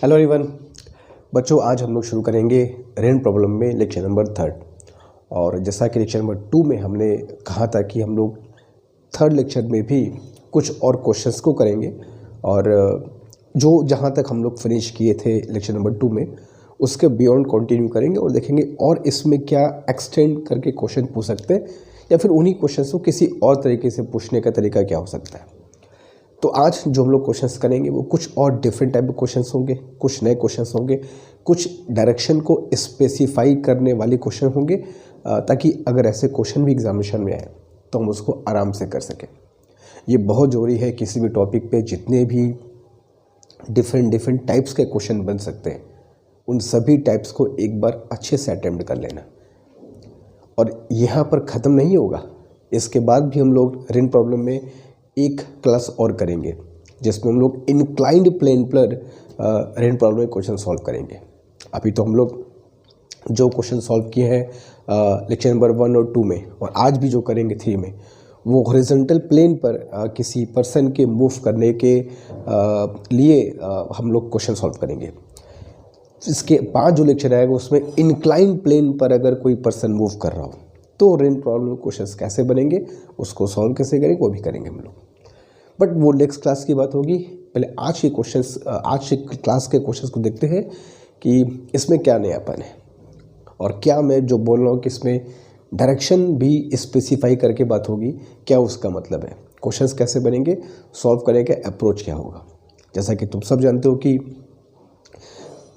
Hello everyone. बच्चों, आज हम लोग शुरू करेंगे रेन प्रॉब्लम में लेक्चर नंबर 3। और जैसा कि लेक्चर नंबर 2 में हमने कहा था कि हम लोग 3rd लेक्चर में भी कुछ और क्वेश्चंस को करेंगे और जो जहाँ तक हम लोग फिनिश किए थे लेक्चर नंबर 2 में उसके बियॉन्ड कंटिन्यू करेंगे और देखेंगे और इसमें क्या एक्सटेंड करके क्वेश्चन पूछ सकते हैं या फिर उन्हीं क्वेश्चंस को किसी और तरीके से पूछने का तरीका क्या हो सकता है। तो आज जो हम लोग क्वेश्चंस करेंगे वो कुछ और डिफरेंट टाइप के क्वेश्चंस होंगे, कुछ नए क्वेश्चंस होंगे, कुछ डायरेक्शन को स्पेसिफाई करने वाले क्वेश्चन होंगे ताकि अगर ऐसे क्वेश्चन भी एग्जामिनेशन में आए तो हम उसको आराम से कर सकें। ये बहुत ज़रूरी है, किसी भी टॉपिक पे जितने भी डिफरेंट टाइप्स के क्वेश्चन बन सकते हैं उन सभी टाइप्स को एक बार अच्छे से अटेम्प्ट कर लेना। और यहाँ पर ख़त्म नहीं होगा, इसके बाद भी हम लोग रेन प्रॉब्लम में एक क्लास और करेंगे जिसमें हम लोग इंक्लाइंड प्लेन पर रेन प्रॉब्लम में क्वेश्चन सॉल्व करेंगे। अभी तो हम लोग जो क्वेश्चन सॉल्व किए हैं लेक्चर नंबर 1 और 2 में और आज भी जो करेंगे 3 में वो हॉरिजॉन्टल प्लेन पर किसी पर्सन के मूव करने के लिए हम लोग क्वेश्चन सॉल्व करेंगे। इसके 5 जो लेक्चर आएगा उसमें इंक्लाइंड प्लेन पर अगर कोई पर्सन मूव कर रहा हो तो रेन प्रॉब्लम क्वेश्चंस कैसे बनेंगे, उसको सॉल्व कैसे करेंगे, वो भी करेंगे हम लोग। बट वो नेक्स्ट क्लास की बात होगी। पहले आज के क्वेश्चंस, आज के क्लास के क्वेश्चंस को देखते हैं कि इसमें क्या नयापन है और क्या मैं जो बोल रहा हूँ कि इसमें डायरेक्शन भी स्पेसिफाई करके बात होगी, क्या उसका मतलब है, क्वेश्चंस कैसे बनेंगे, सॉल्व करने का अप्रोच क्या होगा। जैसा कि तुम सब जानते हो कि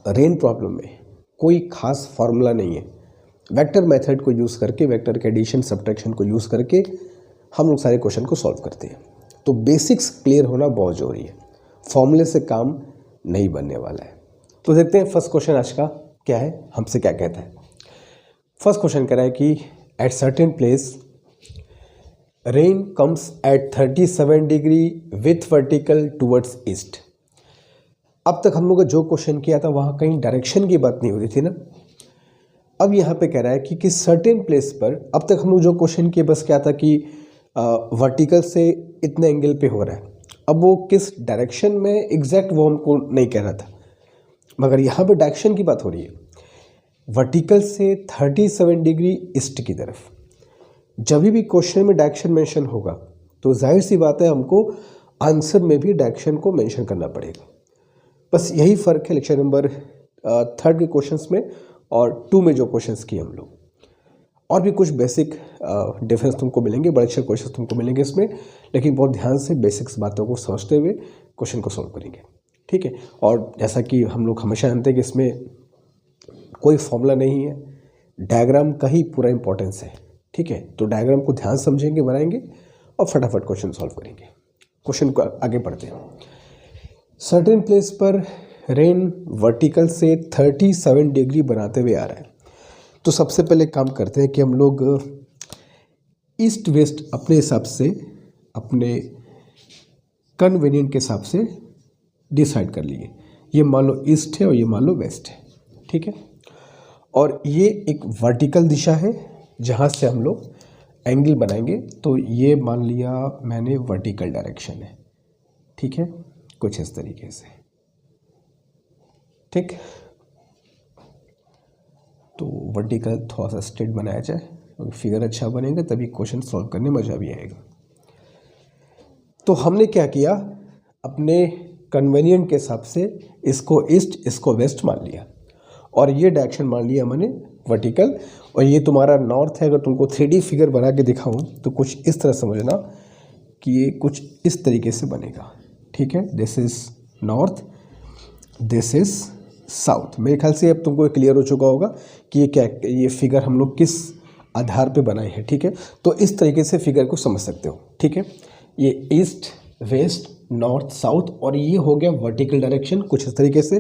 रेन प्रॉब्लम में कोई खास फार्मूला नहीं है। वेक्टर मेथड को यूज़ करके, वेक्टर के एडिशन सब्ट्रैक्शन को यूज़ करके हम लोग सारे क्वेश्चन को सॉल्व करते हैं। तो बेसिक्स क्लियर होना बहुत ज़रूरी है, फॉर्मूले से काम नहीं बनने वाला है। तो देखते हैं फर्स्ट क्वेश्चन आज का क्या है, हमसे क्या कहता है। फर्स्ट क्वेश्चन कह रहा है कि at certain place rain comes at 37 degree with vertical towards east. अब तक हम लोग जो क्वेश्चन किया था वहाँ कहीं डायरेक्शन की बात नहीं हो रही थी ना। अब यहाँ पे कह रहा है कि किस सर्टेन प्लेस पर, अब तक हम लोग जो क्वेश्चन किए बस क्या था कि वर्टिकल से इतने एंगल पे हो रहा है। अब वो किस डायरेक्शन में एग्जैक्ट वो हमको नहीं कह रहा था, मगर यहाँ पे डायरेक्शन की बात हो रही है। वर्टिकल से 37 डिग्री ईस्ट की तरफ। जब भी क्वेश्चन में डायरेक्शन मेंशन होगा तो जाहिर सी बात है हमको आंसर में भी डायरेक्शन को मेंशन करना पड़ेगा। बस यही फ़र्क है लेक्चर नंबर 3 के क्वेश्चंस में और 2 में जो क्वेश्चंस किए हम लोग। और भी कुछ बेसिक डिफरेंस तुमको मिलेंगे, बड़े अच्छे क्वेश्चंस तुमको मिलेंगे इसमें, लेकिन बहुत ध्यान से बेसिक्स बातों को समझते हुए क्वेश्चन को सॉल्व करेंगे, ठीक है। और जैसा कि हम लोग हमेशा जानते हैं कि इसमें कोई फॉर्मूला नहीं है, डायग्राम का ही पूरा इंपॉर्टेंस है, ठीक है। तो डायग्राम को ध्यान समझेंगे, बनाएंगे और फटाफट क्वेश्चन सॉल्व करेंगे। क्वेश्चन को आगे बढ़ते हैं। सर्टेन प्लेस पर रेन वर्टिकल से 37 डिग्री बनाते हुए आ रहा है। तो सबसे पहले काम करते हैं कि हम लोग ईस्ट वेस्ट अपने हिसाब से, अपने कन्वीनियंट के हिसाब से डिसाइड कर लिए। ये मान लो ईस्ट है और ये मान लो वेस्ट है, ठीक है। और ये एक वर्टिकल दिशा है जहाँ से हम लोग एंगल बनाएंगे। तो ये मान लिया मैंने वर्टिकल डायरेक्शन है, ठीक है, कुछ इस तरीके से, ठीक। तो वर्टिकल थोड़ा सा स्ट्रेट बनाया जाए और फिगर अच्छा बनेगा तभी क्वेश्चन सॉल्व करने मज़ा भी आएगा। तो हमने क्या किया, अपने कन्वीनियंट के हिसाब से इसको ईस्ट इसको वेस्ट मान लिया और ये डायरेक्शन मान लिया मैंने वर्टिकल। और ये तुम्हारा नॉर्थ है। अगर तुमको 3D फिगर बना के दिखाऊं तो कुछ इस तरह समझना कि ये कुछ इस तरीके से बनेगा, ठीक है। This is north, this is south. मेरे ख्याल से अब तुमको क्लियर हो चुका होगा कि ये क्या, ये फिगर हम लोग किस आधार पे बनाए हैं, ठीक है। तो इस तरीके से फिगर को समझ सकते हो, ठीक है। ये ईस्ट वेस्ट नॉर्थ साउथ और ये हो गया वर्टिकल डायरेक्शन कुछ इस तरीके से,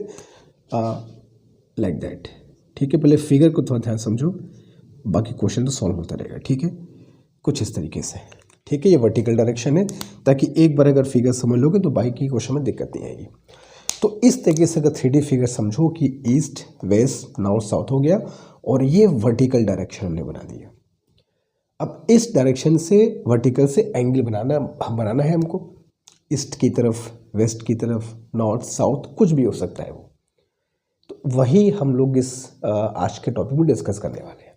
लाइक दैट, ठीक है। पहले फिगर को थोड़ा ध्यान समझो, बाकी क्वेश्चन तो सॉल्व होता रहेगा, ठीक है, कुछ इस तरीके से, ठीक है। ये वर्टिकल डायरेक्शन है ताकि एक बार अगर फिगर समझ लोगे तो बाकी क्वेश्चन में दिक्कत नहीं आएगी। तो इस तरीके से अगर 3D फिगर समझो कि ईस्ट वेस्ट नॉर्थ साउथ हो गया और ये वर्टिकल डायरेक्शन हमने बना दिया। अब इस डायरेक्शन से वर्टिकल से एंगल बनाना है हमको, ईस्ट की तरफ वेस्ट की तरफ नॉर्थ साउथ कुछ भी हो सकता है वो, वही हम लोग इस आज के टॉपिक में डिस्कस करने वाले हैं।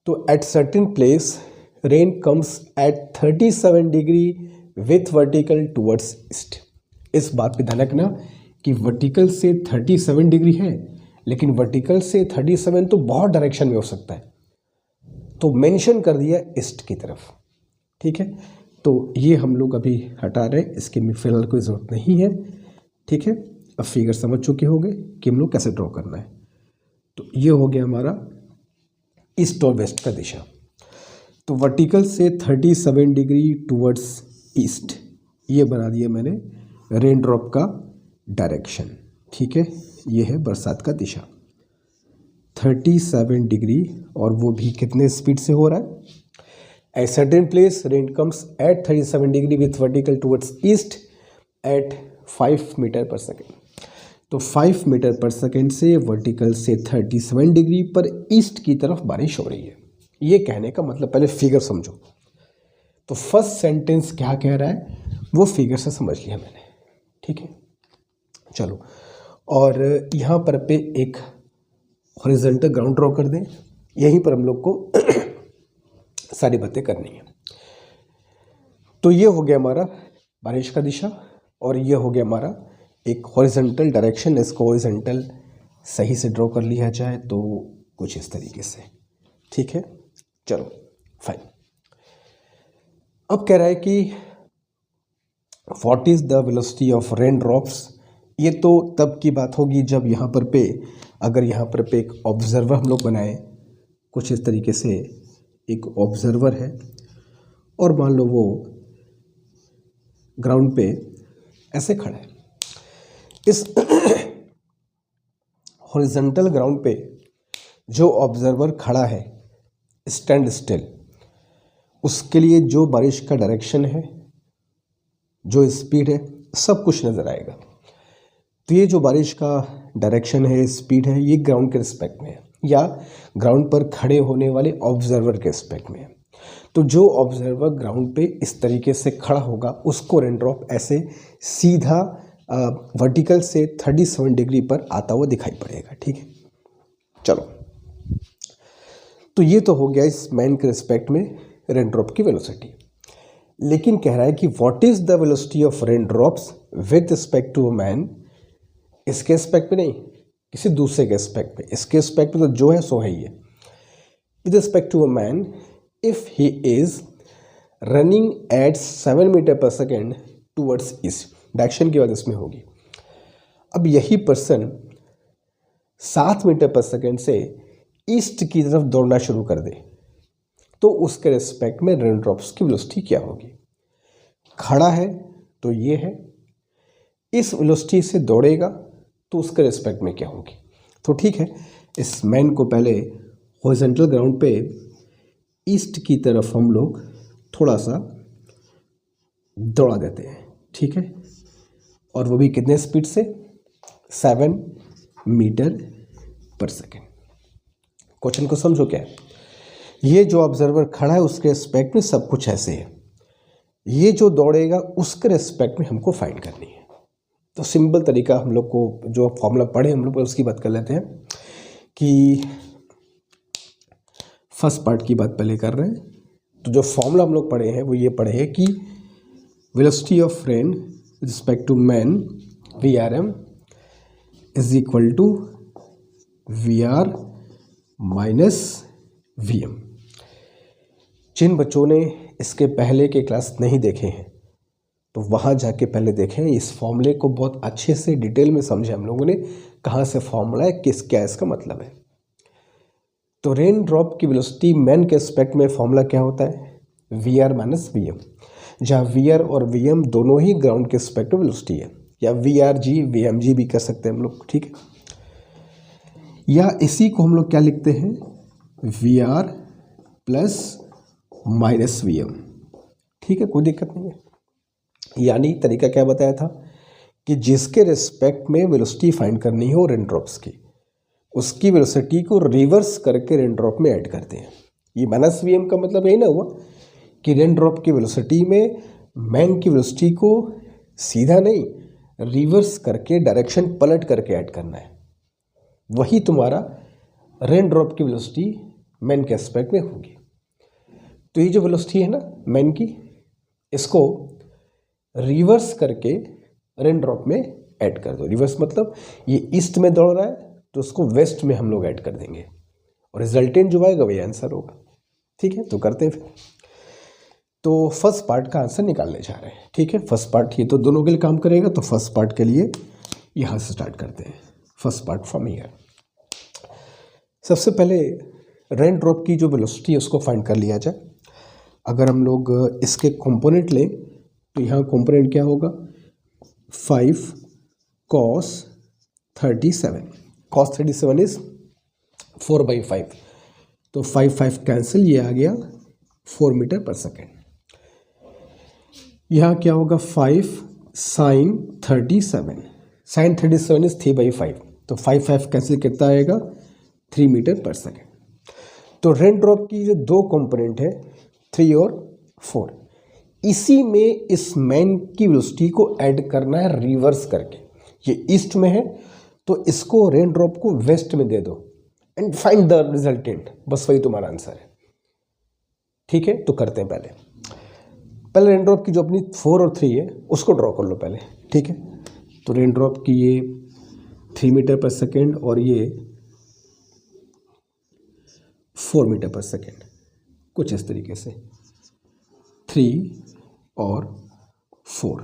तो eight certain place rain comes at 37 degree with vertical towards east. इस बात पे ध्यान रखना कि वर्टिकल से 37 डिग्री है, लेकिन वर्टिकल से 37 तो बहुत डायरेक्शन में हो सकता है, तो मेंशन कर दिया ईस्ट की तरफ। ठीक है, तो ये हम लोग अभी हटा रहे हैं, इसकी में फिलहाल कोई ज़रूरत नहीं है। ठीक है, अब फिगर समझ चुके होंगे कि हम लोग कैसे ड्रॉ करना है। तो ये हो गया हमारा ईस्ट और वेस्ट का दिशा। तो वर्टिकल से 37 डिग्री टूवर्ड्स ईस्ट, ये बना दिया मैंने रेन ड्रॉप का डायरेक्शन। ठीक है, ये है बरसात का दिशा 37 डिग्री, और वो भी कितने स्पीड से हो रहा है। At certain place rain comes at 37 degree with vertical towards east at 5 metre per second. तो 5 मीटर पर सेकेंड से वर्टिकल से 37 डिग्री पर ईस्ट की तरफ बारिश हो रही है। ये कहने का मतलब, पहले फिगर समझो। तो फर्स्ट सेंटेंस क्या कह रहा है वो फिगर से समझ लिया मैंने। ठीक है, चलो, और यहाँ पर पे एक हॉरिजॉन्टल ग्राउंड ड्रॉ कर दें। यहीं पर हम लोग को सारी बातें करनी है। तो ये हो गया हमारा बारिश का दिशा, और ये हो गया हमारा एक हॉरिजॉन्टल डायरेक्शन। इसको हॉरिजॉन्टल सही से ड्रॉ कर लिया जाए तो कुछ इस तरीके से। ठीक है, चलो फाइन। अब कह रहा है कि what is the velocity of rain drops. ये तो तब की बात होगी जब यहाँ पर पे, अगर यहाँ पर पे एक ऑब्जर्वर हम लोग बनाएं, कुछ इस तरीके से एक ऑब्जर्वर है, और मान लो वो ग्राउंड पे ऐसे खड़ा है। इस हॉरिजॉन्टल ग्राउंड पे जो ऑब्जर्वर खड़ा है स्टैंड स्टिल, उसके लिए जो बारिश का डायरेक्शन है, जो स्पीड है, सब कुछ नज़र आएगा। तो ये जो बारिश का डायरेक्शन है, स्पीड है, ये ग्राउंड के रिस्पेक्ट में है, या ग्राउंड पर खड़े होने वाले ऑब्जर्वर के रिस्पेक्ट में है। तो जो ऑब्जर्वर ग्राउंड पे इस तरीके से खड़ा होगा, उसको रेन ड्रॉप ऐसे सीधा वर्टिकल से 37 डिग्री पर आता हुआ दिखाई पड़ेगा। ठीक है, चलो, तो ये तो हो गया इस मैन के रिस्पेक्ट में रेन ड्रॉप की वेलोसिटी। लेकिन कह रहा है कि what is the velocity of rain drops with respect to a man. इसके रिस्पेक्ट पे नहीं, किसी दूसरे के रिस्पेक्ट पे। इसके रिस्पेक्ट पे तो जो है सो है ही है। With respect to a man if he is running at 7 metre per second towards east. Direction की बात इसमें होगी। अब यही पर्सन 7 मीटर पर सेकेंड से ईस्ट की तरफ दौड़ना शुरू कर दे, तो उसके रिस्पेक्ट में रेन ड्रॉप्स की वेलोसिटी क्या होगी। खड़ा है तो ये है, इस वेलोसिटी से दौड़ेगा तो उसके रिस्पेक्ट में क्या होगी। तो ठीक है, इस मैन को पहले हॉरिजॉन्टल ग्राउंड पे ईस्ट की तरफ हम लोग थोड़ा सा दौड़ा देते हैं। ठीक है, और वो भी कितने स्पीड से, 7 मीटर पर सेकेंड। क्वेश्चन को समझो क्या है। ये जो ऑब्जर्वर खड़ा है उसके रिस्पेक्ट में सब कुछ ऐसे है, ये जो दौड़ेगा उसके रिस्पेक्ट में हमको फाइंड करनी है। तो सिंपल तरीका हम लोग को, जो फॉर्मूला पढ़े हम लोग उसकी बात कर लेते हैं कि फर्स्ट पार्ट की बात पहले कर रहे हैं। तो जो फॉर्मूला हम लोग पढ़े हैं वो ये पढ़े हैं कि velocity of rain respect to man VRM is equal to VR minus VM। जिन बच्चों ने इसके पहले के क्लास नहीं देखे हैं तो वहाँ जाके पहले देखें, इस फॉर्मूले को बहुत अच्छे से डिटेल में समझे हम लोगों ने, कहाँ से फॉर्मूला है, क्या इसका मतलब है। तो रेन ड्रॉप की वेलोसिटी मैन के रिस्पेक्ट में फॉर्मूला क्या होता है, VR माइनस VM, जहाँ VR और VM दोनों ही ग्राउंड के रिस्पेक्ट में वेलोसिटी है, या VRG VMG भी कर सकते हैं हम लोग। ठीक है, या इसी को हम लोग क्या लिखते हैं, VR प्लस माइनस VM। ठीक है, कोई दिक्कत नहीं है। यानी तरीका क्या बताया था कि जिसके रिस्पेक्ट में वेलोसिटी फाइंड करनी हो रेन ड्रॉप्स की, उसकी वेलोसिटी को रिवर्स करके रेन ड्रॉप में ऐड करते हैं। ये माइनस VM का मतलब यही ना हुआ कि रेन ड्रॉप की वेलोसिटी में मैन की वेलोसिटी को सीधा नहीं, रिवर्स करके डायरेक्शन पलट करके ऐड करना है। वही तुम्हारा रेन ड्रॉप की वेलोसिटी मैन के एस्पेक्ट में होगी। तो ये जो वेलोसिटी है ना मैन की, इसको रिवर्स करके रेन ड्रॉप में ऐड कर दो। रिवर्स मतलब ये ईस्ट में दौड़ रहा है तो उसको वेस्ट में हम लोग ऐड कर देंगे और रिजल्टेंट जो आएगा वही आंसर होगा। ठीक है, तो करते हैं फिर। तो फर्स्ट पार्ट का आंसर निकालने जा रहे हैं। ठीक है, फर्स्ट पार्ट ये तो दोनों के लिए काम करेगा, तो फर्स्ट पार्ट के लिए यहाँ से स्टार्ट करते हैं। First part from here. सबसे पहले रेन ड्रॉप की जो वेलोसिटी है उसको फाइंड कर लिया जाए। अगर हम लोग इसके कंपोनेंट लें तो यहाँ कंपोनेंट क्या होगा, 5 cos 37। cos 37 इज 4/5, तो 5 कैंसिल, ये आ गया 4 मीटर पर सेकेंड। यहाँ क्या होगा, 5 sin 37। sin 37 इज 3/5, तो 5 कैंसिल कितना आएगा, 3 मीटर पर सेकेंड। तो रेन ड्रॉप की जो दो कंपोनेंट है 3 और 4, इसी में इस मैन की वेलोसिटी को ऐड करना है रिवर्स करके। ये ईस्ट में है तो इसको रेन ड्रॉप को वेस्ट में दे दो एंड फाइंड द रिजल्टेंट, बस वही तुम्हारा आंसर है। ठीक है, तो करते हैं। पहले रेन ड्रॉप की जो अपनी 4 और 3 है उसको ड्रॉ कर लो पहले। ठीक है, तो रेन ड्रॉप की ये 3 मीटर पर सेकेंड और ये 4 मीटर पर सेकेंड, कुछ इस तरीके से 3 और 4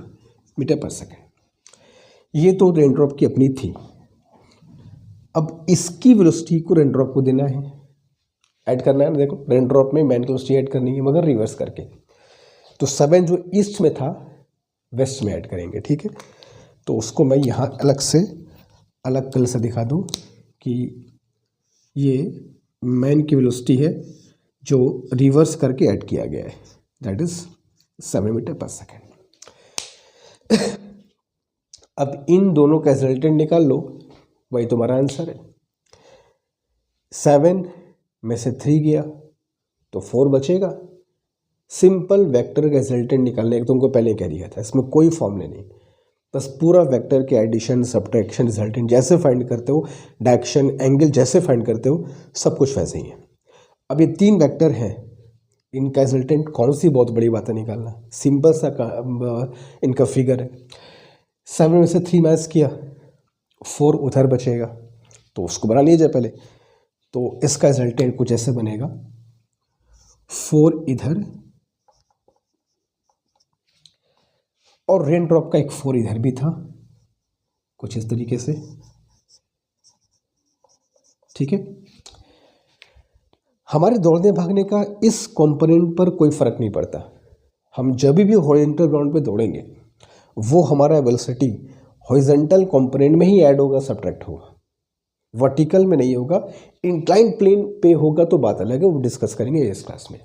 मीटर पर सेकेंड। ये तो रेन ड्रॉप की अपनी थी। अब इसकी वेलोसिटी को रेन ड्रॉप को देना है, ऐड करना है ना। देखो रेन ड्रॉप में मैन की वेलोसिटी ऐड करनी है मगर रिवर्स करके। तो 7 जो ईस्ट में था वेस्ट में ऐड करेंगे। ठीक है, तो उसको मैं यहाँ अलग कलर से दिखा दूँ कि ये मैन की वेलोसिटी है जो रिवर्स करके ऐड किया गया है, that is 7 metre per second. अब इन दोनों का रिजल्टेंट निकाल लो, वही तुम्हारा आंसर है। 7 में से 3 गया तो 4 बचेगा। सिंपल वेक्टर का रिजल्टेंट निकालने का तुमको पहले कह दिया था, इसमें कोई फॉर्मूले नहीं, बस पूरा वेक्टर के एडिशन सब्ट्रैक्शन रिजल्टेंट जैसे फाइंड करते हो, डायरेक्शन एंगल जैसे फाइंड करते हो, सब कुछ वैसे ही है। अब ये 3 वेक्टर हैं, इनका रिजल्टेंट कौन सी बहुत बड़ी बात है निकालना, सिंपल सा इनका फिगर है। 7 में से 3 माइनस किया, 4 उधर बचेगा तो उसको बना लीजिए पहले। तो इसका रिजल्टेंट कुछ ऐसे बनेगा, 4 इधर और रेन ड्रॉप का एक 4 इधर भी था, कुछ इस तरीके से। ठीक है, हमारे दौड़ने भागने का इस कंपोनेंट पर कोई फर्क नहीं पड़ता। हम जब भी हॉरिजॉन्टल ग्राउंड पे दौड़ेंगे वो हमारा वेलोसिटी हॉरिजॉन्टल कंपोनेंट में ही ऐड होगा, सब्ट्रैक्ट होगा, वर्टिकल में नहीं होगा। इंक्लाइन प्लेन पे होगा तो बात अलग है, वो डिस्कस करेंगे इस क्लास में।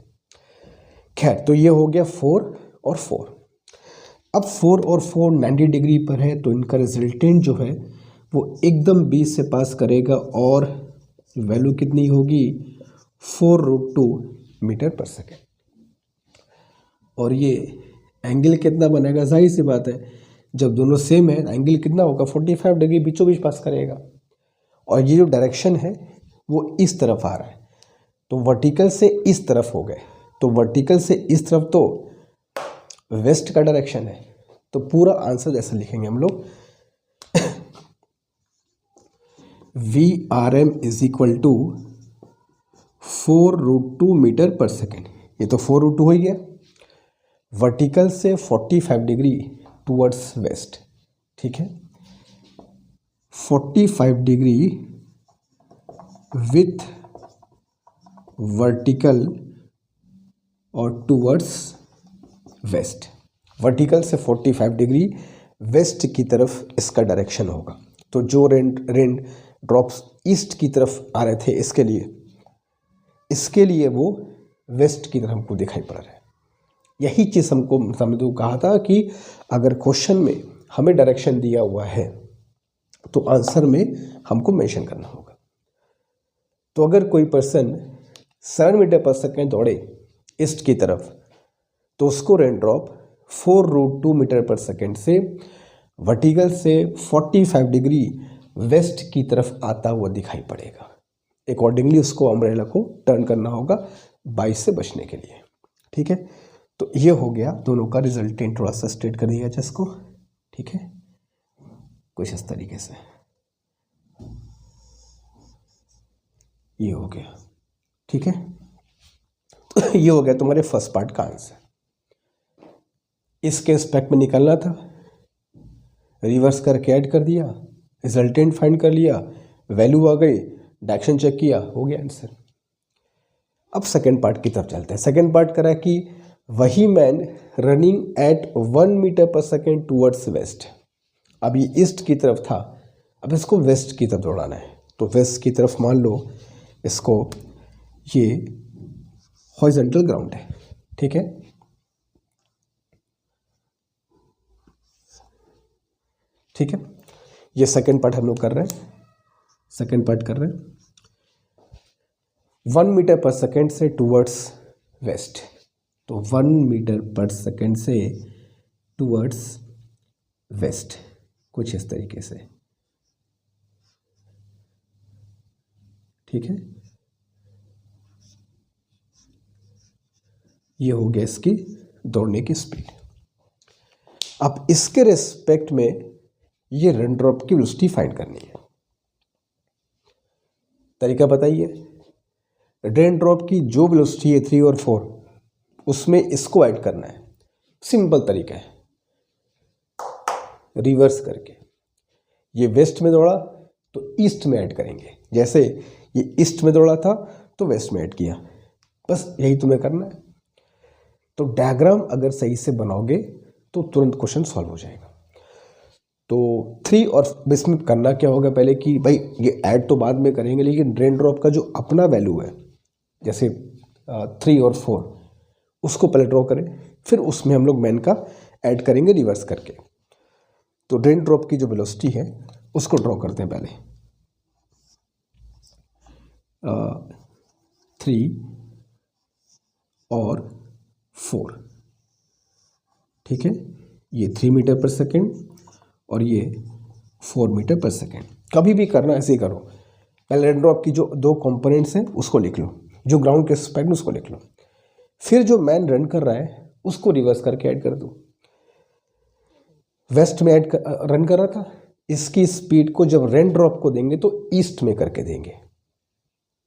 खैर, तो ये हो गया 4 और 4। अब 4 और 4 90 डिग्री पर है तो इनका रिजल्टेंट जो है वो एकदम 20 से पास करेगा और वैल्यू कितनी होगी, 4√2 मीटर पर सेकेंड। और ये एंगल कितना बनेगा, जाहिर सी बात है जब दोनों सेम है एंगल कितना होगा, 45 डिग्री बीचों बीच पास करेगा। और ये जो डायरेक्शन है वो इस तरफ आ रहा है, तो वर्टिकल से इस तरफ हो गए, तो वर्टिकल से इस तरफ तो वेस्ट का डायरेक्शन है। तो पूरा आंसर ऐसे लिखेंगे हम लोग, VRM is equal to 4√2 metre per second. ये तो 4√2 हो गया, वर्टिकल से 45 डिग्री टूवर्ड्स वेस्ट। ठीक है, 45 डिग्री विथ वर्टिकल और टूवर्ड्स वेस्ट। वर्टिकल से 45 डिग्री वेस्ट की तरफ इसका डायरेक्शन होगा। तो जो रेन ड्रॉप्स ईस्ट की तरफ आ रहे थे इसके लिए वो वेस्ट की तरफ हमको दिखाई पड़ रहा है। यही चीज़ हमको समझो कहा था कि अगर क्वेश्चन में हमें डायरेक्शन दिया हुआ है तो आंसर में हमको मेंशन करना होगा। तो अगर कोई पर्सन 7 मीटर पर सेकेंड दौड़े ईस्ट की तरफ तो उसको rain drop 4√2 metre per second से वर्टिकल से 45 डिग्री वेस्ट की तरफ आता हुआ दिखाई पड़ेगा। अकॉर्डिंगली उसको अम्ब्रेला को टर्न करना होगा 22 से बचने के लिए। ठीक है, तो ये हो गया दोनों का रिजल्टेंट। थोड़ा सा स्ट्रेट कर दिया जाए इसको। ठीक है, कुछ इस तरीके से ये हो गया। ठीक है, तो ये हो गया तुम्हारे फर्स्ट पार्ट का आंसर। इसके एस्पेक्ट में निकलना था, रिवर्स करके ऐड कर दिया, रिजल्टेंट फाइंड कर लिया, वैल्यू आ गई, डायरेक्शन चेक किया, हो गया आंसर। अब सेकेंड पार्ट की तरफ चलते हैं। सेकेंड पार्ट करा कि वही man running at 1 metre per second towards waste. अब ये ईस्ट की तरफ था, अब इसको वेस्ट की तरफ दौड़ाना है। तो वेस्ट की तरफ मान लो इसको, ये हॉरिजॉन्टल ग्राउंड है। ठीक है, ठीक है, ये सेकेंड पार्ट हम लोग कर रहे हैं। सेकेंड पार्ट कर रहे हैं 1 मीटर पर सेकेंड से टूवर्ड्स वेस्ट। तो 1 मीटर पर सेकेंड से टूवर्ड्स वेस्ट, कुछ इस तरीके से। ठीक है, ये हो गया इसकी दौड़ने की स्पीड। अब इसके रिस्पेक्ट में ये रेन ड्रॉप की वेलोसिटी फाइंड करनी है। तरीका बताइए, रेन ड्रॉप की जो वेलोसिटी है 3 और 4, उसमें इसको ऐड करना है। सिंपल तरीका है, रिवर्स करके। ये वेस्ट में दौड़ा तो ईस्ट में ऐड करेंगे, जैसे ये ईस्ट में दौड़ा था तो वेस्ट में ऐड किया, बस यही तुम्हें करना है। तो डायग्राम अगर सही से बनाओगे तो तुरंत क्वेश्चन सॉल्व हो जाएगा। तो 3 और इसमें करना क्या होगा पहले कि भाई ये ऐड तो बाद में करेंगे, लेकिन रेन ड्रॉप का जो अपना वैल्यू है, जैसे 3 और 4, उसको पहले ड्रॉ करें, फिर उसमें हम लोग मैन का ऐड करेंगे रिवर्स करके। तो रेन ड्रॉप की जो वेलोसिटी है उसको ड्रॉ करते हैं पहले। 3 और 4, ठीक है, ये 3 मीटर पर सेकेंड और ये 4 मीटर पर सेकेंड। कभी भी करना ऐसे ही करो, पहले रेन ड्रॉप की जो 2 कंपोनेंट्स हैं उसको लिख लो, जो ग्राउंड के स्पेक्ट उसको लिख लो, फिर जो मैन रन कर रहा है उसको रिवर्स करके ऐड कर दो। वेस्ट में रन कर रहा था, इसकी स्पीड को जब रेन ड्रॉप को देंगे तो ईस्ट में करके देंगे।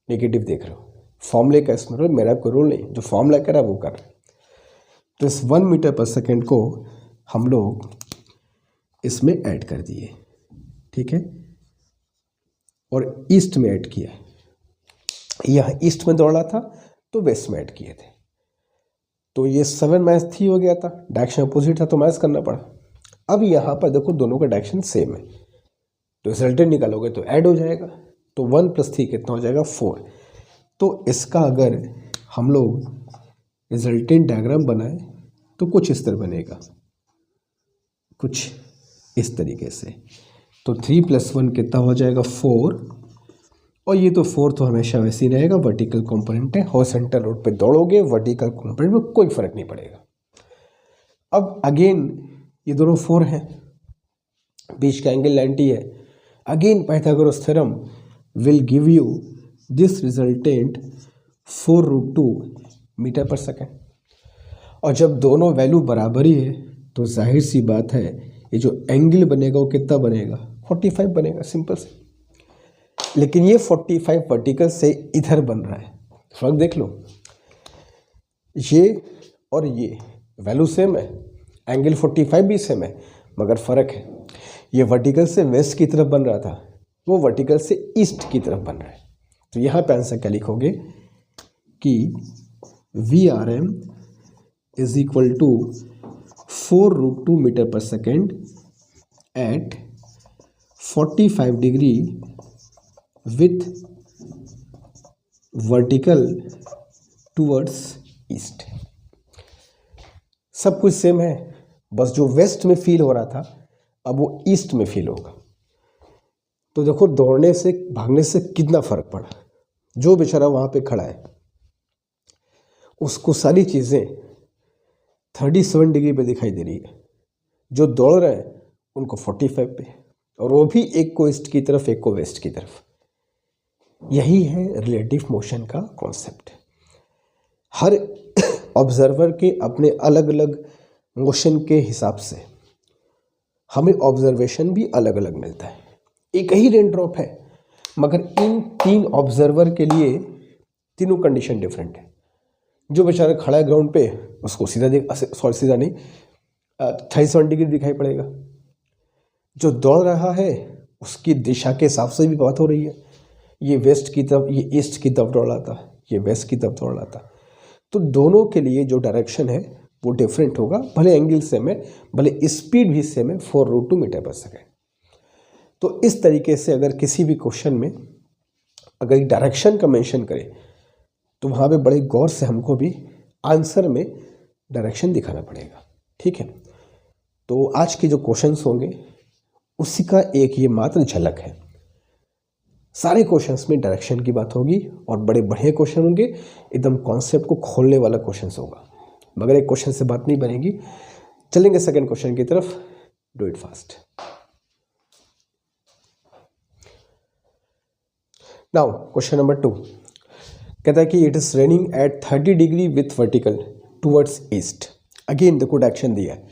नेगेटिव देख रहे हो, फॉर्मूले का इसमें रोल, मेरा कोई रोल नहीं, जो फॉर्मूला कह रहा है वो कर रहा है। तो इस 1 मीटर पर सेकेंड को हम लोग इसमें ऐड कर दिए, ठीक है, और ईस्ट में ऐड किया। यहाँ ईस्ट में दौड़ा था तो वेस्ट में ऐड किए थे। तो ये 7 -3 हो गया था, डायरेक्शन अपोजिट था तो माइनस करना पड़ा। अब यहाँ पर देखो दोनों का डायरेक्शन सेम है, तो रिजल्टेंट निकालोगे तो ऐड हो जाएगा। तो 1 + 3 कितना हो जाएगा 4। तो इसका अगर हम लोग रिजल्टेंट डायग्राम बनाए तो कुछ इस तरह बनेगा, कुछ इस तरीके से। तो 3 + 1 कितना हो जाएगा 4, और ये तो 4 तो हमेशा वैसे ही रहेगा, वर्टिकल कंपोनेंट है। हॉरिजॉन्टल रोड पे दौड़ोगे वर्टिकल कंपोनेंट में कोई फर्क नहीं पड़ेगा। अब अगेन ये दोनों 4 हैं, बीच का एंगल 90 है। Again Pythagoras theorem will give you this resultant 4√2 metre per second. और जब दोनों वैल्यू बराबर ही है तो जाहिर सी बात है ये जो एंगल बनेगा वो कितना बनेगा 45 बनेगा, सिंपल से। लेकिन ये 45 वर्टिकल से इधर बन रहा है, फर्क देख लो, ये और ये वैल्यू सेम है, एंगल 45 भी सेम है, मगर फ़र्क है ये वर्टिकल से वेस्ट की तरफ बन रहा था, वो वर्टिकल से ईस्ट की तरफ बन रहा है। तो यहाँ पे आंसर क्या लिखोगे कि VRM = 4√2 metre per second at 45 degree with vertical towards east. सब कुछ सेम है, बस जो वेस्ट में फील हो रहा था अब वो ईस्ट में फील होगा। तो देखो दौड़ने से भागने से कितना फर्क पड़ा। जो बेचारा वहाँ पे खड़ा है उसको सारी चीज़ें 37 डिग्री पे दिखाई दे रही है, जो दौड़ रहे हैं उनको 45 पे। और वो भी एक को ईस्ट की तरफ, एक को वेस्ट की तरफ। यही है रिलेटिव मोशन का कॉन्सेप्ट। हर ऑब्जर्वर के अपने अलग अलग मोशन के हिसाब से हमें ऑब्जर्वेशन भी अलग अलग मिलता है। एक ही रेन ड्रॉप है मगर इन तीन ऑब्जर्वर के लिए तीनों कंडीशन डिफरेंट है। जो बेचारा खड़ा है ग्राउंड पे उसको सीधा नहीं 37 डिग्री दिखाई पड़ेगा। जो दौड़ रहा है उसकी दिशा के हिसाब से भी बात हो रही है, ये वेस्ट की तरफ, ये ईस्ट की तरफ दौड़ रहा था, ये वेस्ट की तरफ दौड़ रहा था। तो दोनों के लिए जो डायरेक्शन है वो डिफरेंट होगा, भले एंगल सेम है, भले स्पीड भी सेम है 4√2 मीटर पर सेकेंड। तो इस तरीके से अगर किसी भी क्वेश्चन में अगर एक डायरेक्शन का मेंशन करे तो वहाँ पे बड़े गौर से हमको भी आंसर में डायरेक्शन दिखाना पड़ेगा। ठीक है, तो आज के जो क्वेश्चंस होंगे उसी का एक ये मात्र झलक है। सारे क्वेश्चंस में डायरेक्शन की बात होगी और बड़े बढ़िया क्वेश्चन होंगे, एकदम कॉन्सेप्ट को खोलने वाला क्वेश्चन होगा, मगर एक क्वेश्चन से बात नहीं बनेगी। चलेंगे सेकंड क्वेश्चन की तरफ, do it fast. Now question number 2 कहता है कि it is raining at 30 degree with vertical towards east. Again देखो डायरेक्शन दिया है,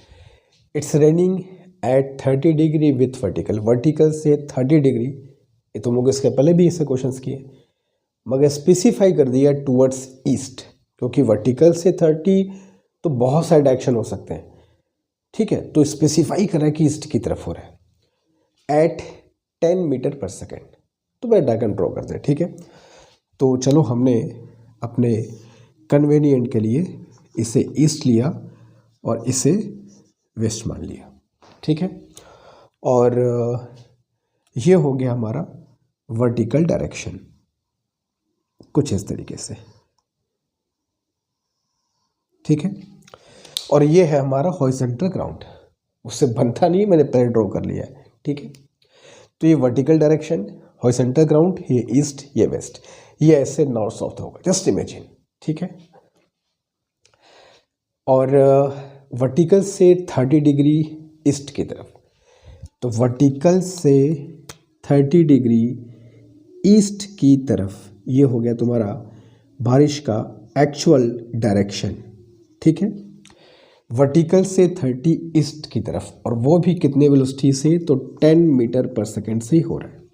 it's raining at 30 degree with vertical, vertical से 30 डिग्री। ये तुम लोग इसके पहले भी इससे क्वेश्चंस किए, मगर स्पेसिफाई कर दिया टूवर्ड्स ईस्ट, क्योंकि वर्टिकल से 30 तो बहुत सारे डायरेक्शन हो सकते हैं। ठीक है, तो स्पेसिफाई करा कि ईस्ट की तरफ हो रहा है एट 10 मीटर पर सेकेंड। तो मैं डायग्राम ड्रॉ करते हैं। ठीक है, तो चलो हमने अपने कन्वेनिएंट के लिए इसे ईस्ट लिया और इसे वेस्ट मान लिया। ठीक है, और ये हो गया हमारा वर्टिकल डायरेक्शन कुछ इस तरीके से। ठीक है, और ये है हमारा हॉरिजॉन्टल ग्राउंड, उससे बनता नहीं, मैंने पहले ड्रॉ कर लिया है। ठीक है, तो ये वर्टिकल डायरेक्शन, हॉरिजॉन्टल ग्राउंड, ये ईस्ट, ये वेस्ट, ये ऐसे नॉर्थ साउथ होगा, जस्ट इमेजिन। ठीक है, और वर्टिकल से 30 डिग्री ईस्ट की तरफ, तो वर्टिकल से 30 डिग्री ईस्ट की तरफ ये हो गया तुम्हारा बारिश का एक्चुअल डायरेक्शन। ठीक है, वर्टिकल से 30 ईस्ट की तरफ, और वो भी कितने वेलोसिटी से, तो 10 मीटर पर सेकेंड से ही हो रहा है।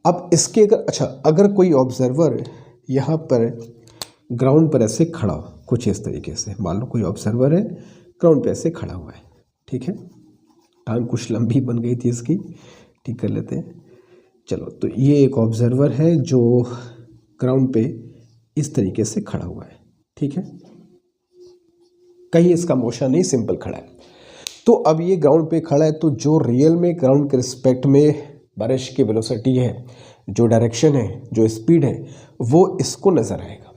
अब इसके अगर कोई ऑब्जर्वर यहाँ पर ग्राउंड पर ऐसे खड़ा हो, कुछ इस तरीके से, मान लो कोई ऑब्जर्वर है ग्राउंड पे ऐसे खड़ा हुआ है। ठीक है, टांग कुछ लंबी बन गई थी इसकी, ठीक कर लेते हैं। चलो, तो ये एक ऑब्जर्वर है जो ग्राउंड पे इस तरीके से खड़ा हुआ है। ठीक है, कहीं इसका मोशन नहीं, सिंपल खड़ा है। तो अब ये ग्राउंड पे खड़ा है, तो जो रियल में ग्राउंड के रिस्पेक्ट में बारिश की वेलोसिटी है, जो डायरेक्शन है, जो स्पीड है, वो इसको नज़र आएगा।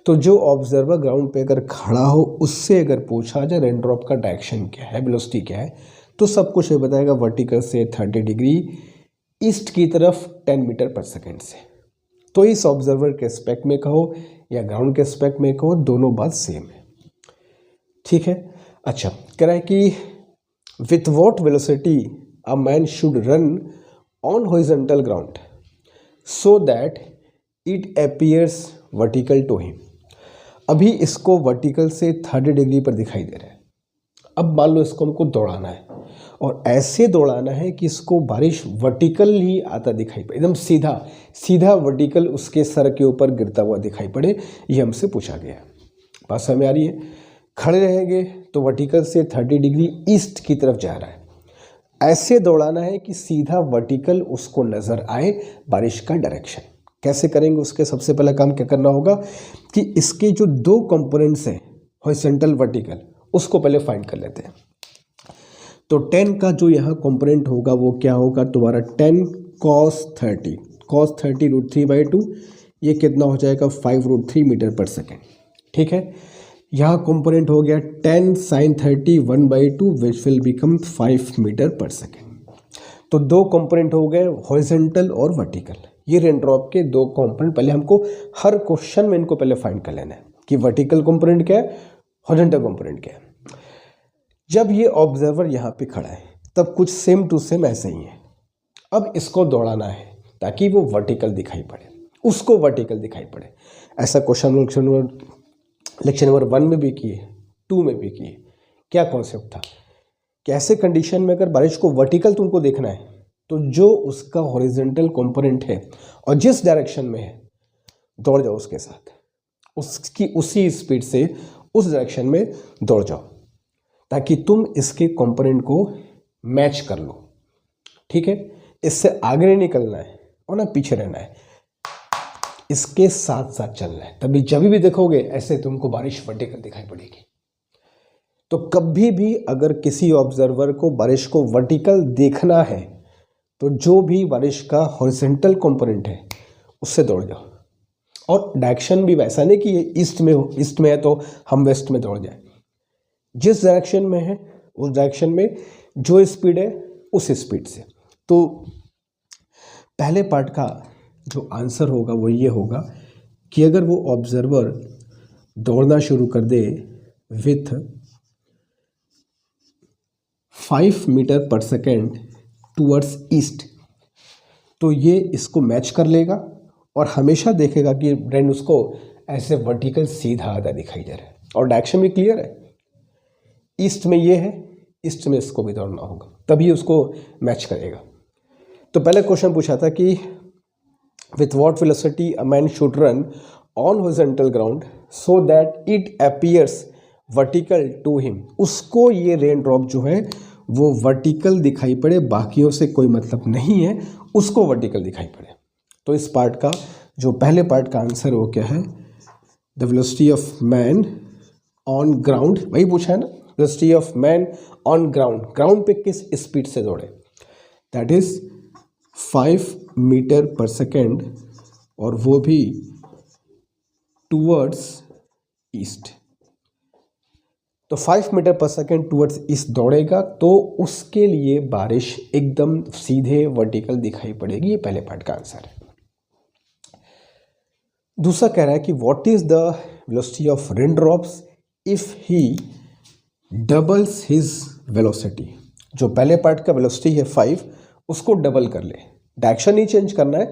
तो जो ऑब्जर्वर ग्राउंड पे अगर खड़ा हो, उससे अगर पूछा जाए रेन ड्रॉप का डायरेक्शन क्या है, वेलोसिटी क्या है, तो सब कुछ ये बताएगा वर्टिकल से 30 डिग्री ईस्ट की तरफ 10 मीटर पर सेकेंड से। तो इस ऑब्जर्वर के स्पेक्ट में कहो या ग्राउंड के स्पेक्ट में कहो, दोनों बात सेम है। ठीक है, अच्छा, कह रहा है कि with what velocity a man should run on horizontal ground so that it appears vertical to him. अभी इसको वर्टिकल से 30 डिग्री पर दिखाई दे रहा है। अब मान लो इसको हमको दौड़ाना है, और ऐसे दौड़ाना है कि इसको बारिश वर्टिकल ही आता दिखाई पड़े, एकदम सीधा सीधा वर्टिकल उसके सर के ऊपर गिरता हुआ दिखाई पड़े। ये हमसे पूछा गया है, बात समझ में आ रही है। खड़े रहेंगे तो वर्टिकल से 30 डिग्री ईस्ट की तरफ जा रहा है, ऐसे दौड़ाना है कि सीधा वर्टिकल उसको नज़र आए बारिश का डायरेक्शन। कैसे करेंगे, उसके सबसे पहला काम क्या करना होगा कि इसके जो दो कंपोनेंट्स हैं हॉरिजॉन्टल वर्टिकल, उसको पहले फाइंड कर लेते हैं। तो 10 का जो यहाँ कंपोनेंट होगा वो क्या होगा तुम्हारा 10 cos 30, cos 30 √3/2, ये कितना हो जाएगा 5√3 मीटर पर सेकेंड। ठीक है, यहाँ कंपोनेंट हो गया 10 sin 30 1/2 which will become 5 metre per second. तो दो कंपोनेंट हो गए हॉरिजॉन्टल और वर्टिकल। ये रेन ड्रॉप के दो कंपोनेंट, पहले हमको हर क्वेश्चन में इनको पहले फाइंड कर लेना है कि वर्टिकल कंपोनेंट क्या है, हॉरिजॉन्टल कंपोनेंट क्या है। जब ये ऑब्जर्वर यहाँ पे खड़ा है तब कुछ सेम टू सेम ऐसे ही है। अब इसको दौड़ाना है ताकि वो वर्टिकल दिखाई पड़े, उसको वर्टिकल दिखाई पड़े। ऐसा क्वेश्चन लेक्चर नंबर 1 में भी किए, 2 में भी किए। क्या कॉन्सेप्ट था कि ऐसे कंडीशन में अगर बारिश को वर्टिकल तुमको देखना है तो जो उसका हॉरिजॉन्टल कंपोनेंट है और जिस डायरेक्शन में है दौड़ जाओ उसके साथ, उसकी उसी स्पीड से उस डायरेक्शन में दौड़ जाओ ताकि तुम इसके कंपोनेंट को मैच कर लो। ठीक है, इससे आगे नहीं निकलना है और ना पीछे रहना है, इसके साथ साथ चलना है। तभी जब भी देखोगे ऐसे तुमको बारिश वर्टिकल दिखाई पड़ेगी। तो कभी भी अगर किसी ऑब्जर्वर को बारिश को वर्टिकल देखना है तो जो भी बारिश का हॉरिजॉन्टल कंपोनेंट है उससे दौड़ जाओ। और डायरेक्शन भी वैसा नहीं कि ये ईस्ट में है तो हम वेस्ट में दौड़ जाए। जिस डायरेक्शन में है उस डायरेक्शन में जो स्पीड है उस स्पीड से। तो पहले पार्ट का जो आंसर होगा वो ये होगा कि अगर वो ऑब्जर्वर दौड़ना शुरू कर दे with 5 metre per second towards east तो ये इसको मैच कर लेगा और हमेशा देखेगा कि ब्रेन उसको ऐसे वर्टिकल सीधा आधा दिखाई दे रहा है और डायरेक्शन भी क्लियर है। ईस्ट में ये है, ईस्ट में इसको भी दौड़ना होगा तभी उसको मैच करेगा। तो पहले क्वेश्चन पूछा था कि with what velocity a man should run on horizontal ground so that it appears vertical to him. उसको ये रेन ड्रॉप जो है वो वर्टिकल दिखाई पड़े, बाकियों से कोई मतलब नहीं है, उसको वर्टिकल दिखाई पड़े। तो इस पार्ट का जो पहले पार्ट का आंसर वो क्या है, the velocity of man on ground, वही पूछा है ना, velocity of man on ground, ground पे किस स्पीड से दौड़े, that is 5 metre per second और वो भी टूवर्ड्स ईस्ट। तो 5 metre per second towards east दौड़ेगा तो उसके लिए बारिश एकदम सीधे वर्टिकल दिखाई पड़ेगी। ये पहले पार्ट का आंसर है। दूसरा कह रहा है कि what is the velocity of rain drops if he doubles his velocity. जो पहले पार्ट का वेलोसिटी है 5, उसको डबल कर ले, डायरेक्शन नहीं चेंज करना है,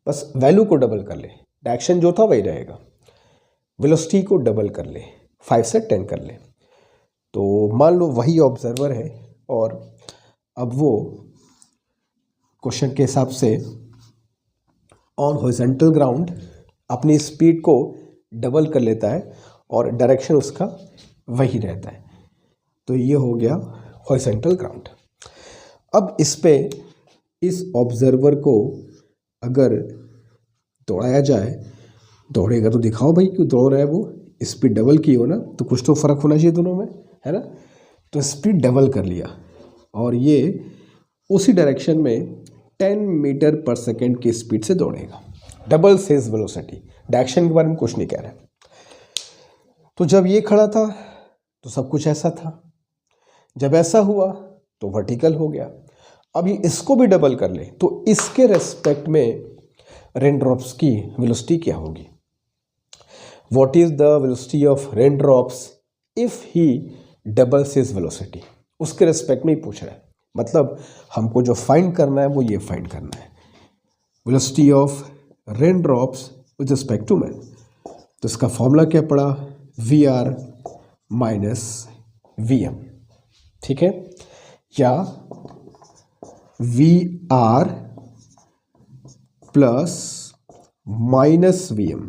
बस वैल्यू को डबल कर ले, डायरेक्शन जो था वही रहेगा, वेलोसिटी को डबल कर ले, 5 से 10 कर ले। तो मान लो वही ऑब्जर्वर है और अब वो क्वेश्चन के हिसाब से ऑन हॉरिजॉन्टल ग्राउंड अपनी स्पीड को डबल कर लेता है और डायरेक्शन उसका वही रहता है। तो ये हो गया हॉरिजॉन्टल ग्राउंड। अब इस पे इस ऑब्जर्वर को अगर दौड़ाया जाए, दौड़ेगा तो दिखाओ भाई क्यों दौड़ रहा है, वो स्पीड डबल की हो ना, तो कुछ तो फ़र्क होना चाहिए दोनों में, है ना। तो स्पीड डबल कर लिया और ये उसी डायरेक्शन में 10 मीटर पर सेकेंड की स्पीड से दौड़ेगा, डबल हिज वेलोसिटी। डायरेक्शन के बारे में कुछ नहीं कह रहा है। तो जब ये खड़ा था तो सब कुछ ऐसा था, जब ऐसा हुआ तो वर्टिकल हो गया। अब ये इसको भी डबल कर ले तो इसके रेस्पेक्ट में रेन ड्रॉप्स की वेलोसिटी क्या होगी। What is the velocity of rain drops if he doubles his velocity, उसके रेस्पेक्ट में ही पूछ रहा है। मतलब हमको जो फाइंड करना है वो ये फाइंड करना है, velocity of rain drops with respect to man. तो इसका फॉर्मूला क्या पड़ा, VR माइनस VM, ठीक है, या VR प्लस माइनस VM,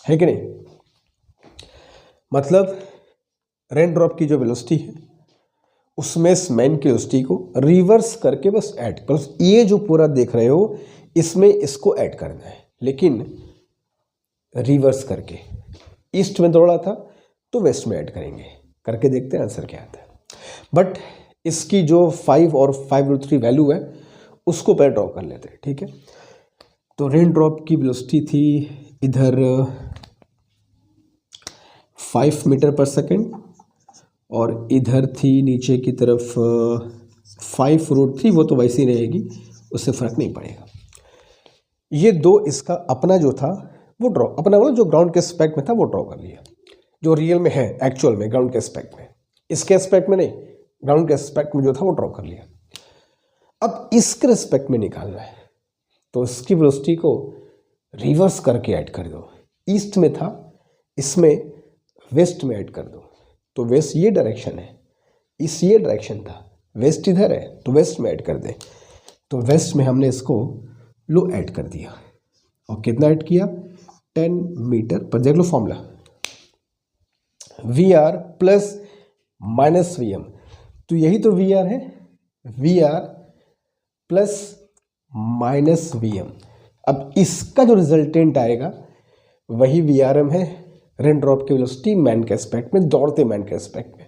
है कि नहीं। मतलब रेन ड्रॉप की जो वेलोसिटी है उसमें इस मैन की वेलोसिटी को रिवर्स करके बस ऐड, बस ये जो पूरा देख रहे हो इसमें इसको ऐड करना है, लेकिन रिवर्स करके। ईस्ट में दौड़ा था तो वेस्ट में ऐड करेंगे, करके देखते हैं आंसर क्या आता है। बट इसकी जो 5 और 5√3 वैल्यू है उसको पहले ड्रॉ कर लेते हैं, ठीक है। तो रेन ड्रॉप की वेलोसिटी थी इधर 5 मीटर पर सेकेंड और इधर थी नीचे की तरफ 5√3, वो तो वैसी रहेगी, उससे फ़र्क नहीं पड़ेगा। ये दो इसका अपना जो था वो ड्रॉ, अपना मतलब जो ग्राउंड के एस्पेक्ट में था वो ड्रॉ कर लिया, जो रियल में है एक्चुअल में ग्राउंड के एस्पेक्ट में, इसके एस्पेक्ट में नहीं, ग्राउंड के एस्पेक्ट में जो था वो ड्रॉ कर लिया। अब इसके रिस्पेक्ट में निकालना है, तो इसकी वेलोसिटी को रिवर्स करके ऐड कर दो। ईस्ट में था, इसमें वेस्ट में ऐड कर दो। तो वेस्ट ये डायरेक्शन है, इस ये डायरेक्शन था, वेस्ट इधर है तो वेस्ट में ऐड कर दे। तो वेस्ट में हमने इसको लो ऐड कर दिया। और कितना ऐड किया? 10 मीटर पर। देख लो formula, V R plus minus V M. तो यही तो वी आर है, V R plus minus V M. अब इसका जो रिजल्टेंट आएगा वही वी आर एम है, रेन ड्रॉप की वेलोसिटी मैन के एस्पेक्ट में, दौड़ते मैन के एस्पेक्ट में।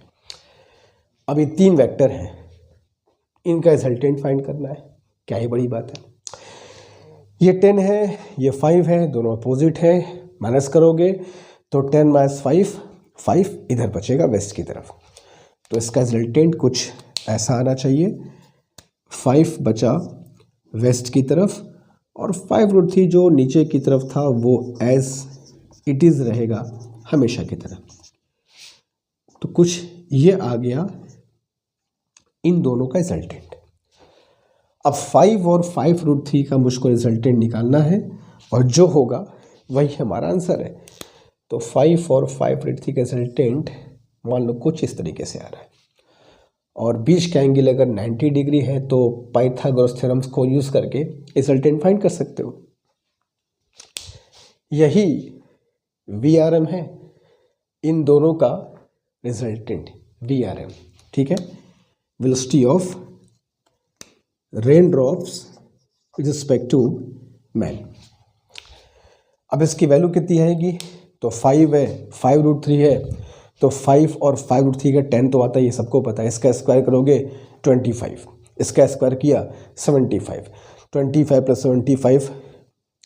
अब ये 3 वेक्टर हैं, इनका रिजल्टेंट फाइंड करना है। क्या ही बड़ी बात है। ये 10 है, ये 5 है, दोनों अपोजिट है। माइनस करोगे तो 10 माइनस 5 इधर बचेगा वेस्ट की तरफ। तो इसका रिजल्टेंट कुछ ऐसा आना चाहिए, 5 बचा वेस्ट की तरफ और 5√3 जो नीचे की तरफ था वो एज इट इज़ रहेगा हमेशा की तरह। तो कुछ ये आ गया इन दोनों का रिजल्टेंट। अब 5 और 5√3 का मुझको रिजल्टेंट निकालना है और जो होगा वही हमारा आंसर है। तो 5 और 5√3 का रिजल्टेंट मान लो कुछ इस तरीके से आ रहा है। और बीच का एंगल अगर 90 डिग्री है तो पाइथागोरस थ्योरम्स को यूज़ करके रिजल्टेंट फाइंड कर सकते हो। यही VRM है, इन दोनों का रिजल्टेंट VRM। ठीक है, velocity of rain drops with respect to man. अब इसकी वैल्यू कितनी आएगी? तो 5 है, 5√3 है, तो 5 और 5√3 का 10 तो आता है, ये सबको पता है। इसका स्क्वायर करोगे 25, इसका स्क्वायर किया 75, 25 प्लस 75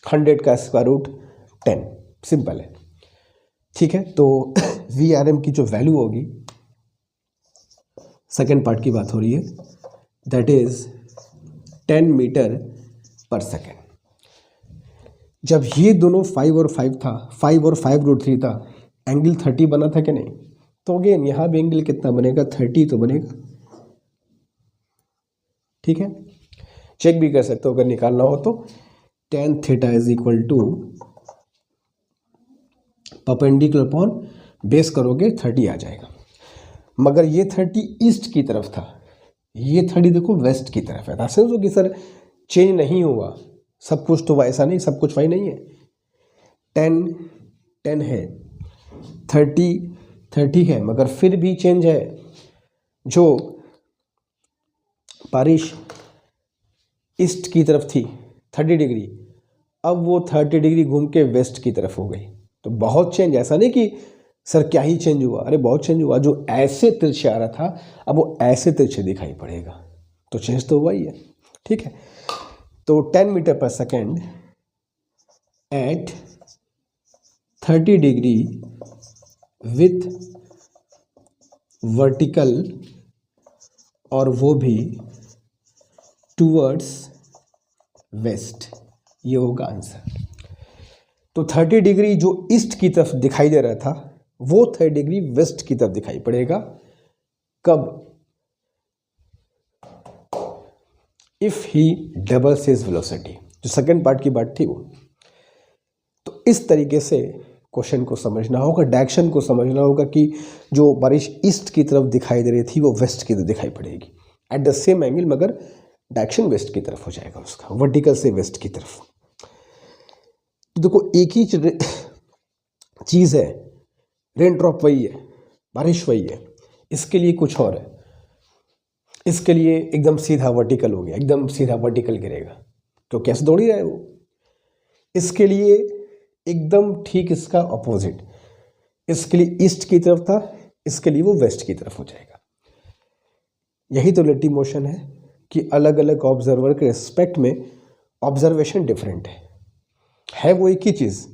100 का स्क्वायर रूट 10। सिंपल है। ठीक है, तो VRM की जो वैल्यू होगी, सेकेंड पार्ट की बात हो रही है, that is 10 metre per second. जब ये दोनों 5 और 5 था, 5 और 5√3 था, एंगल 30 बना था कि नहीं? तो अगेन यहाँ भी एंगल कितना बनेगा? 30 तो बनेगा। ठीक है, चेक भी कर सकते हो अगर निकालना हो तो। tan theta is equal to perpendicular upon base करोगे 30 आ जाएगा। मगर ये 30 ईस्ट की तरफ था, ये 30 देखो वेस्ट की तरफ है। ऐसे तो कि सर चेंज नहीं हुआ, सब कुछ तो वैसा नहीं, सब कुछ वही नहीं है। 10 है, 30 है, मगर फिर भी चेंज है। जो बारिश ईस्ट की तरफ थी 30 डिग्री, अब वो 30 डिग्री घूम के वेस्ट की तरफ हो गई। तो बहुत चेंज, ऐसा नहीं कि सर क्या ही चेंज हुआ, अरे बहुत चेंज हुआ। जो ऐसे तिरछे आ रहा था अब वो ऐसे तिरछे दिखाई पड़ेगा, तो चेंज तो हुआ ही है। ठीक है, तो 10 metre per second at 30 degree with vertical, और वो भी टूवर्ड्स वेस्ट, ये होगा आंसर। तो 30 डिग्री जो ईस्ट की तरफ दिखाई दे रहा था वो 30 डिग्री वेस्ट की तरफ दिखाई पड़ेगा। कब? If he doubles his velocity, जो सेकंड पार्ट की बात थी वो। तो इस तरीके से क्वेश्चन को समझना होगा, डायरेक्शन को समझना होगा कि जो बारिश ईस्ट की तरफ दिखाई दे रही थी वो वेस्ट की तरफ दिखाई पड़ेगी एट द सेम एंगल, मगर डायरेक्शन वेस्ट की तरफ हो जाएगा उसका, वर्टिकल से वेस्ट की तरफ। तो देखो एक ही चीज़ है, रेन ड्रॉप वही है, बारिश वही है, इसके लिए कुछ और है। इसके लिए एकदम सीधा वर्टिकल हो गया, एकदम सीधा वर्टिकल गिरेगा तो कैसे दौड़ ही रहा है वो। इसके लिए एकदम ठीक इसका अपोजिट, इसके लिए ईस्ट की तरफ था, इसके लिए वो वेस्ट की तरफ हो जाएगा। यही तो रिलेटिव मोशन है कि अलग अलग ऑब्जर्वर के रिस्पेक्ट में ऑब्जर्वेशन डिफरेंट है वो एक ही चीज़,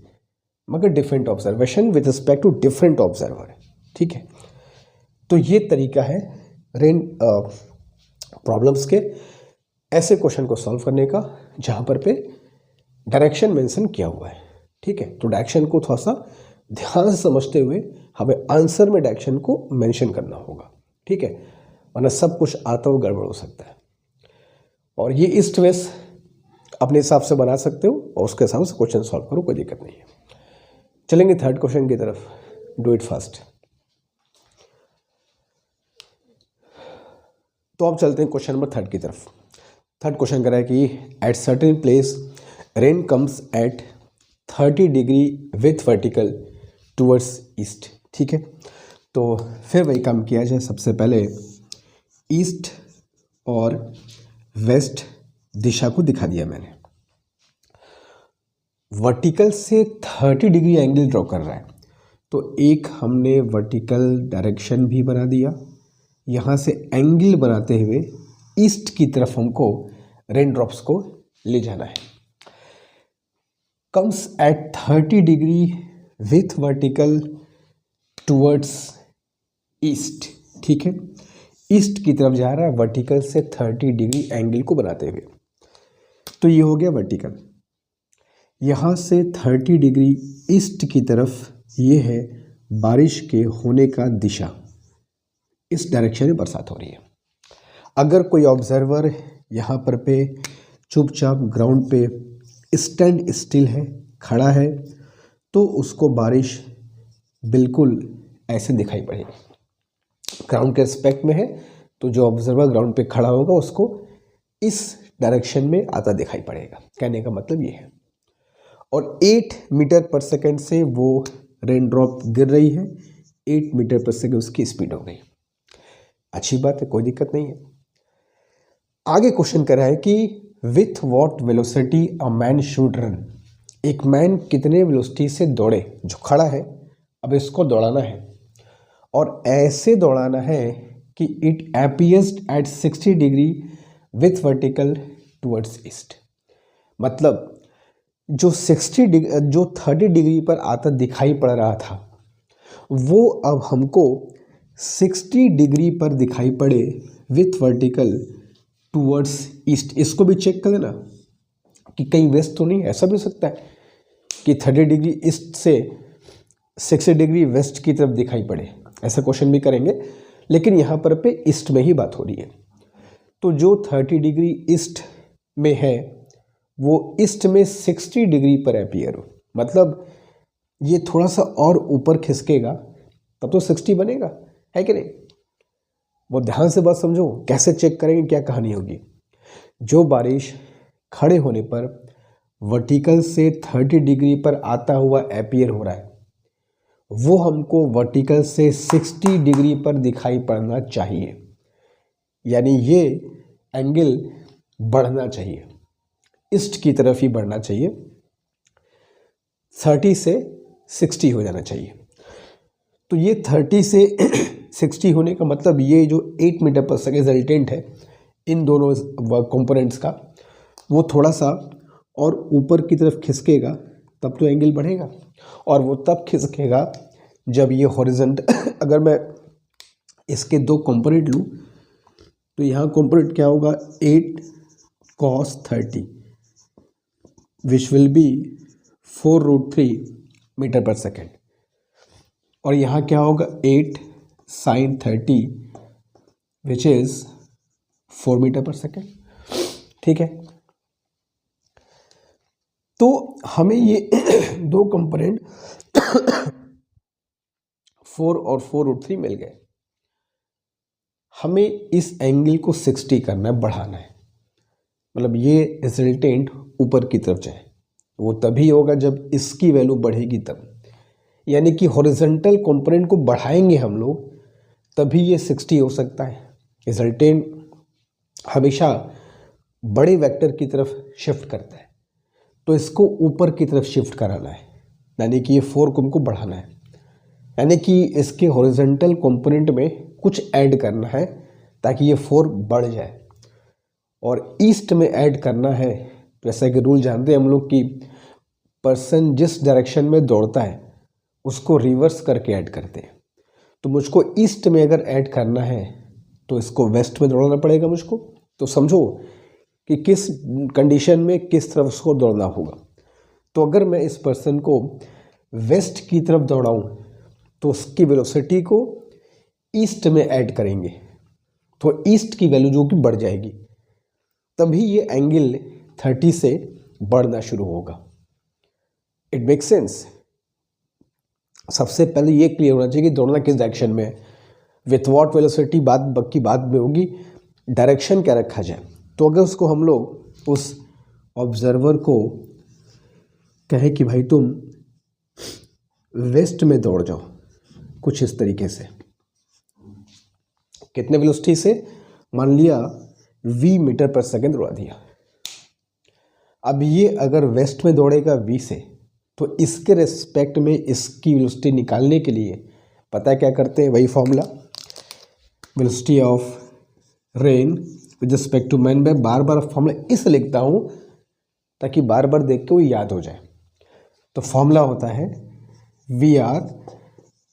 मगर different observation with respect to different observer. ठीक है, तो ये तरीका है रेन प्रॉब्लम्स के ऐसे क्वेश्चन को सॉल्व करने का जहाँ पर पे डायरेक्शन मेंशन किया हुआ है। ठीक है, तो डायरेक्शन को थोड़ा सा ध्यान से समझते हुए हमें आंसर में डायरेक्शन को मेंशन करना होगा। ठीक है, वरना सब कुछ आता हुआ गड़बड़ हो सकता है। और ये ईस्ट वेस्ट अपने हिसाब से बना सकते हो और उसके हिसाब से क्वेश्चन सॉल्व करो, कोई दिक्कत नहीं है। चलेंगे थर्ड क्वेश्चन की तरफ, डू इट फास्ट। तो अब चलते हैं क्वेश्चन नंबर थर्ड की तरफ। थर्ड क्वेश्चन कह रहा है कि at certain place rain comes at 30 degree with vertical towards east. ठीक है, तो फिर वही काम किया जाए। सबसे पहले ईस्ट और वेस्ट दिशा को दिखा दिया मैंने। वर्टिकल से 30 डिग्री एंगल ड्रॉ कर रहा है, तो एक हमने वर्टिकल डायरेक्शन भी बना दिया। यहाँ से एंगल बनाते हुए ईस्ट की तरफ हमको रेन ड्रॉप्स को ले जाना है। Comes at 30 degree with vertical towards east. ठीक है, ईस्ट की तरफ जा रहा है वर्टिकल से 30 डिग्री एंगल को बनाते हुए। तो ये हो गया वर्टिकल। यहाँ से 30 डिग्री ईस्ट की तरफ ये है बारिश के होने का दिशा, इस डायरेक्शन में बरसात हो रही है। अगर कोई ऑब्जर्वर यहाँ पर पे चुपचाप ग्राउंड पे स्टैंड स्टिल है, खड़ा है, तो उसको बारिश बिल्कुल ऐसे दिखाई पड़ेगी। ग्राउंड के रिस्पेक्ट में है तो जो ऑब्जर्वर ग्राउंड पे खड़ा होगा उसको इस डायरेक्शन में आता दिखाई पड़ेगा। कहने का मतलब ये है। और 8 मीटर पर सेकेंड से वो रेन ड्रॉप गिर रही है, 8 मीटर पर सेकेंड उसकी स्पीड हो गई। अच्छी बात है, कोई दिक्कत नहीं है। आगे क्वेश्चन कर रहा है कि with what velocity a man should run. एक मैन कितने वेलोसिटी से दौड़े, जो खड़ा है अब इसको दौड़ाना है और ऐसे दौड़ाना है कि it appears eight 60 degree with vertical towards east. मतलब जो 30 डिग्री पर आता दिखाई पड़ रहा था वो अब हमको 60 डिग्री पर दिखाई पड़े विथ वर्टिकल टूवर्ड्स ईस्ट। इसको भी चेक कर लेना कि कहीं वेस्ट तो नहीं। ऐसा भी हो सकता है कि 30 डिग्री ईस्ट से 60 डिग्री वेस्ट की तरफ दिखाई पड़े, ऐसा क्वेश्चन भी करेंगे। लेकिन यहाँ पर पे ईस्ट में ही बात हो रही है। तो जो 30 डिग्री ईस्ट में है वो ईस्ट में 60 डिग्री पर अपीयर हो, मतलब ये थोड़ा सा और ऊपर खिसकेगा तब तो 60 बनेगा, है कि नहीं। वो ध्यान से बात समझो, कैसे चेक करेंगे, क्या कहानी होगी। जो बारिश खड़े होने पर वर्टिकल से 30 डिग्री पर आता हुआ अपीयर हो रहा है वो हमको वर्टिकल से 60 डिग्री पर दिखाई पड़ना चाहिए, यानी ये एंगल बढ़ना चाहिए, ईस्ट की तरफ ही बढ़ना चाहिए, 30 से 60 हो जाना चाहिए। तो ये 30 से 60 होने का मतलब ये जो 8 मीटर पर सेकेंड रिजल्टेंट है इन दोनों कंपोनेंट्स का, वो थोड़ा सा और ऊपर की तरफ खिसकेगा तब तो एंगल बढ़ेगा। और वो तब खिसकेगा जब ये हॉरिजॉन्टल अगर मैं इसके दो कंपोनेंट लूँ तो यहाँ कंपोनेंट क्या होगा 8 cos 30 which will be 4√3 metre per second, और यहाँ क्या होगा 8 sin 30 which is 4 metre per second. ठीक है, तो हमें ये दो कंपोनेंट 4 और 4√3 मिल गए। हमें इस एंगल को 60 करना है, बढ़ाना है, मतलब ये रिजल्टेंट ऊपर की तरफ जाए। वो तभी होगा जब इसकी वैल्यू बढ़ेगी तब, यानी कि हॉरिजॉन्टल कंपोनेंट को बढ़ाएंगे हम लोग तभी ये 60 हो सकता है। रिजल्टेंट हमेशा बड़े वेक्टर की तरफ शिफ्ट करता है, तो इसको ऊपर की तरफ शिफ्ट कराना है, यानी कि ये 4 को हमको बढ़ाना है, यानी कि इसके हॉरिजॉन्टल कंपोनेंट में कुछ ऐड करना है ताकि ये 4 बढ़ जाए। और ईस्ट में ऐड करना है, जैसा कि रूल जानते हैं हम लोग कि पर्सन जिस डायरेक्शन में दौड़ता है उसको रिवर्स करके ऐड करते हैं। तो मुझको ईस्ट में अगर ऐड करना है तो इसको वेस्ट में दौड़ना पड़ेगा मुझको। तो समझो कि किस कंडीशन में किस तरफ उसको दौड़ना होगा। तो अगर मैं इस पर्सन को वेस्ट की तरफ दौड़ाऊँ तो उसकी वेलोसिटी को ईस्ट में ऐड करेंगे तो ईस्ट की वैल्यू जो कि बढ़ जाएगी। तभी ये एंगल 30 से बढ़ना शुरू होगा। It make sense. सबसे पहले ये क्लियर होना चाहिए कि दौड़ना किस डायरेक्शन में है। विथ वॉट वेलोसिटी बात की बाद में होगी, डायरेक्शन क्या रखा जाए। तो अगर उसको हम लोग उस ऑब्जर्वर को कहे कि भाई तुम वेस्ट में दौड़ जाओ, कुछ इस तरीके से, कितने वेलोसिटी से, मान लिया v मीटर पर सेकेंड दौड़ा दिया। अब ये अगर वेस्ट में दौड़ेगा v से, तो इसके रेस्पेक्ट में इसकी वेलोसिटी निकालने के लिए पता है क्या करते हैं, वही formula, velocity of rain with respect to man. मैं बार बार फॉर्मूला इस लिखता हूँ ताकि बार बार देख के वो याद हो जाए। तो फॉर्मूला होता है VR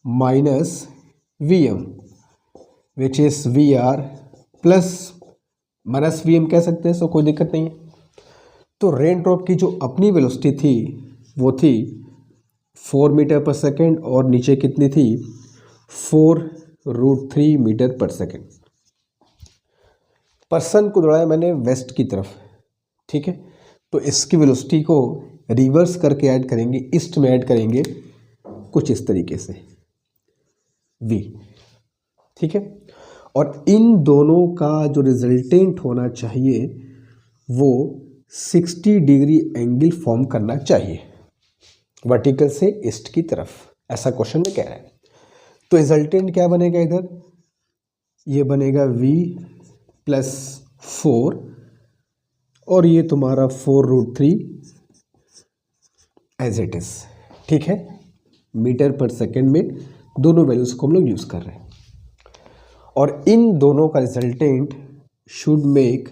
minus VM which is VR plus minus VM कह सकते हैं, सो कोई दिक्कत नहीं है। तो रेन ड्रॉप की जो अपनी वेलोसिटी थी वो थी 4 मीटर पर सेकेंड और नीचे कितनी थी, 4√3 मीटर पर सेकेंड। पर्सन को दौड़ाया मैंने वेस्ट की तरफ, ठीक है। तो इसकी वेलोसिटी को रिवर्स करके ऐड करेंगे, ईस्ट में ऐड करेंगे कुछ इस तरीके से v, ठीक है। और इन दोनों का जो रिजल्टेंट होना चाहिए वो 60 डिग्री एंगल फॉर्म करना चाहिए वर्टिकल से ईस्ट की तरफ, ऐसा क्वेश्चन में कह रहा है। तो रिजल्टेंट क्या बनेगा, इधर ये बनेगा v प्लस 4 और ये तुम्हारा 4√3 एज इट इज, ठीक है। मीटर पर सेकेंड में दोनों वैल्यूज को हम लोग यूज कर रहे हैं और इन दोनों का resultant should make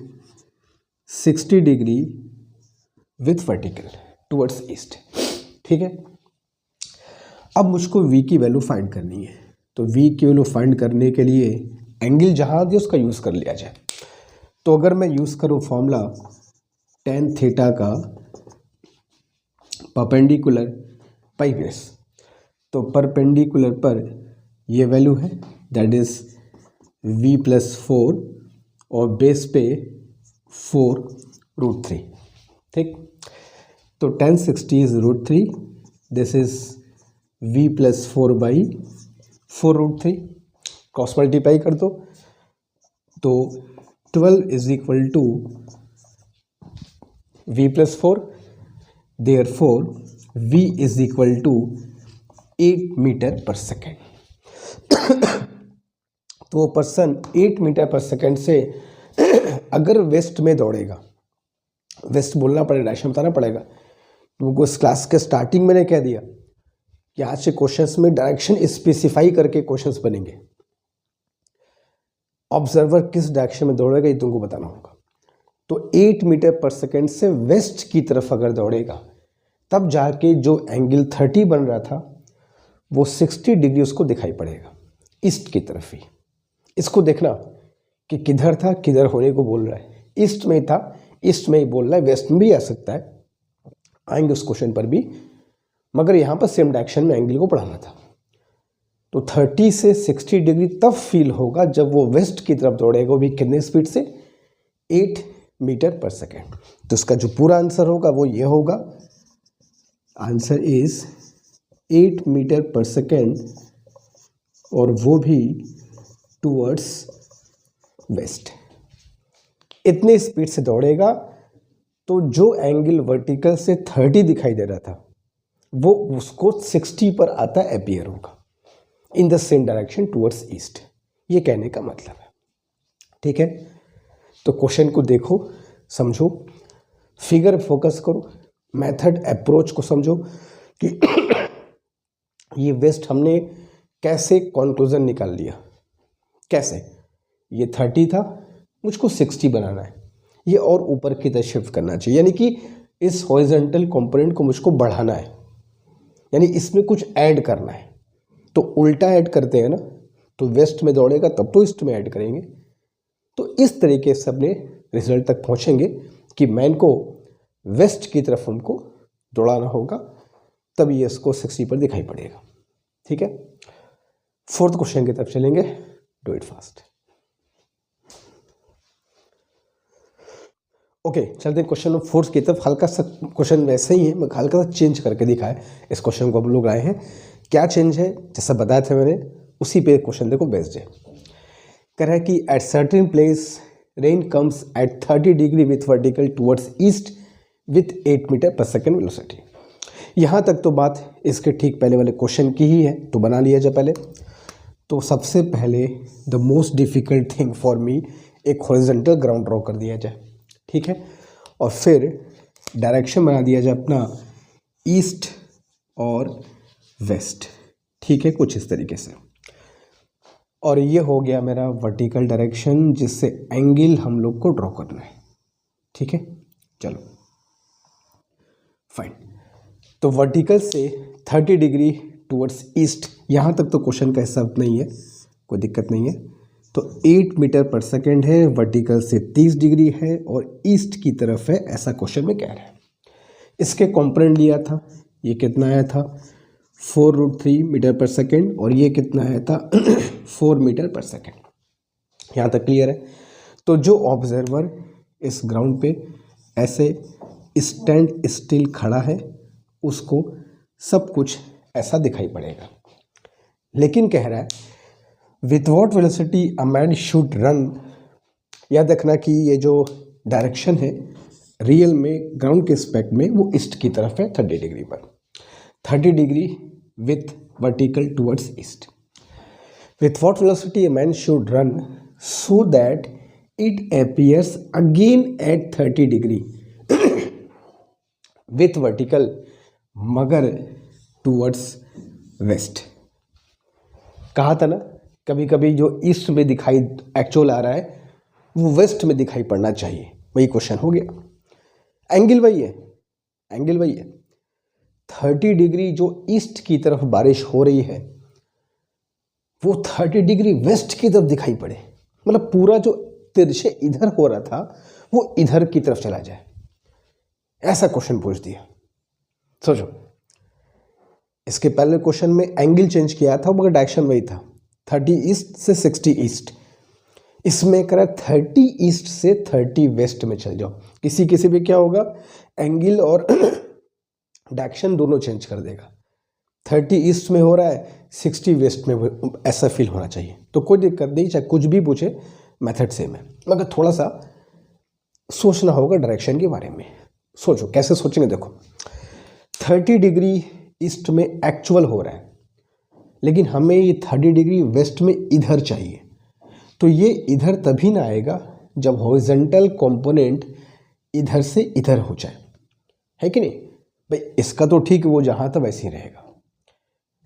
60 degree with vertical towards east, ठीक है। अब मुझको v की वैल्यू फाइंड करनी है। तो v की वैल्यू फाइंड करने के लिए एंगल जहां दिया उसका यूज कर लिया जाए। तो अगर मैं यूज करूं फॉर्मूला tan थीटा का परपेंडिकुलर पाई बेस, तो परपेंडिकुलर पर ये वैल्यू है दैट इज v प्लस 4 और बेस पे 4√3, ठीक। तो tan 60 is √3, this is v plus 4 by 4√3, cross multiply कर दो तो 12 is equal to v plus 4, therefore v is equal to 8 metre per second. तो वो पर्सन 8 मीटर पर सेकेंड से अगर वेस्ट में दौड़ेगा, वेस्ट बोलना पड़ेगा, डायरेक्शन बताना पड़ेगा, क्योंकि इस क्लास के स्टार्टिंग मैंने कह दिया कि आज से क्वेश्चंस में डायरेक्शन स्पेसिफाई करके क्वेश्चंस बनेंगे। ऑब्जर्वर किस डायरेक्शन में दौड़ेगा ये तुमको बताना होगा। तो 8 मीटर पर सेकेंड से वेस्ट की तरफ अगर दौड़ेगा तब जाके जो एंगल 30 बन रहा था वो 60 डिग्री उसको दिखाई पड़ेगा ईस्ट की तरफ ही। इसको देखना कि किधर था, किधर होने को बोल रहा है। ईस्ट में ही था, ईस्ट में ही बोल रहा है, वेस्ट में भी आ सकता है, आएंगे उस क्वेश्चन पर भी, मगर यहाँ पर सेम डायरेक्शन में एंगल को बढ़ाना था। तो 30 से 60 डिग्री तब फील होगा जब वो वेस्ट की तरफ दौड़ेगा, वो भी कितने स्पीड से, 8 मीटर पर सेकेंड। तो इसका जो पूरा आंसर होगा वो ये होगा, answer is 8 metre per second और वो भी टूवर्ड्स वेस्ट। इतने स्पीड से दौड़ेगा तो जो एंगल वर्टिकल से 30 दिखाई दे रहा था वो उसको 60 पर आता अपीयर होगा in the same direction towards east. ये कहने का मतलब है, ठीक है। तो क्वेश्चन को देखो, समझो, फिगर फोकस करो, मेथड अप्रोच को समझो कि ये वेस्ट हमने कैसे कंक्लूजन निकाल लिया, कैसे, ये 30 था, मुझको 60 बनाना है, ये और ऊपर की तरफ शिफ्ट करना चाहिए, यानी कि इस हॉरिजॉन्टल कंपोनेंट को मुझको बढ़ाना है, यानी इसमें कुछ ऐड करना है। तो उल्टा ऐड करते हैं ना, तो वेस्ट में दौड़ेगा तब तो ईस्ट में ऐड करेंगे। तो इस तरीके से अपने रिजल्ट तक पहुंचेंगे कि मैन को वेस्ट की तरफ हमको दौड़ाना होगा, तब ये इसको 60 पर दिखाई पड़ेगा, ठीक है। फोर्थ क्वेश्चन की तरफ चलेंगे, डू इट फास्ट। ओके, चलते हैं क्वेश्चन नंबर 4 की तरफ। हल्का सा क्वेश्चन वैसे ही है, मैं हल्का सा चेंज करके दिखाया इस क्वेश्चन को हम लोग आए हैं। क्या चेंज है, जैसा बताया था मैंने उसी पे क्वेश्चन देखो बेस्ड है। कह रहा है कि at certain place rain comes at 30 degree with vertical towards east with 8 metre per second velocity. यहाँ तक तो बात इसके ठीक पहले वाले क्वेश्चन की ही है, तो बना लिया जाए पहले। तो सबसे पहले the most difficult thing for me, एक हॉरिजॉन्टल ग्राउंड ड्रॉ कर दिया जाए, ठीक है। और फिर डायरेक्शन बना दिया जाए अपना ईस्ट और वेस्ट, ठीक है, कुछ इस तरीके से। और ये हो गया मेरा वर्टिकल डायरेक्शन, जिससे एंगल हम लोग को ड्रॉ करना है, ठीक है। चलो फाइन, तो वर्टिकल से 30 डिग्री टुवर्ड्स ईस्ट, यहाँ तक तो क्वेश्चन का हिसाब नहीं है, कोई दिक्कत नहीं है। तो 8 मीटर पर सेकेंड है, वर्टिकल से 30 डिग्री है और ईस्ट की तरफ है, ऐसा क्वेश्चन में कह रहा है। इसके कॉम्पोनेंट लिया था, ये कितना आया था 4√3 मीटर पर सेकेंड, और ये कितना आया था 4 मीटर पर सेकेंड। यहाँ तक क्लियर है। तो जो ऑब्जर्वर इस ग्राउंड पे ऐसे स्टैंड स्टिल खड़ा है, उसको सब कुछ ऐसा दिखाई पड़ेगा। लेकिन कह रहा है with what velocity a man should run. याद रखना कि ये जो डायरेक्शन है रियल में ग्राउंड के स्पेक्ट में वो ईस्ट की तरफ है 30 डिग्री पर, 30 degree with vertical towards east. With what velocity a man should run so that it appears again at 30 degree with vertical मगर टुवर्ड्स वेस्ट। कहा था ना, कभी कभी जो ईस्ट में दिखाई एक्चुअल आ रहा है वो वेस्ट में दिखाई पड़ना चाहिए, वही क्वेश्चन हो गया। एंगल वही है, एंगल वही है। 30 डिग्री जो ईस्ट की तरफ बारिश हो रही है वो 30 डिग्री वेस्ट की तरफ दिखाई पड़े, मतलब पूरा जो तिरछे इधर हो रहा था वो इधर की तरफ चला जाए, ऐसा क्वेश्चन पूछ दिया। सोचो, इसके पहले क्वेश्चन में एंगल चेंज किया था मगर डायरेक्शन वही था, 30 ईस्ट से 60 ईस्ट। इसमें करा 30 ईस्ट से 30 वेस्ट में चल जाओ। किसी किसी भी क्या होगा, एंगल और डायरेक्शन दोनों चेंज कर देगा। 30 ईस्ट में हो रहा है, 60 वेस्ट में, ऐसा फील होना चाहिए। तो कोई दिक्कत नहीं, चाहे कुछ भी पूछे मेथड सेम है, मगर थोड़ा सा सोचना होगा डायरेक्शन के बारे में। सोचो कैसे सोचेंगे, देखो 30 डिग्री ईस्ट में एक्चुअल हो रहा है, लेकिन हमें ये 30 डिग्री वेस्ट में इधर चाहिए। तो ये इधर तभी ना आएगा जब हॉरिजॉन्टल कंपोनेंट इधर से इधर हो जाए, है कि नहीं भाई। इसका तो ठीक है, वो जहाँ था वैसे ही रहेगा।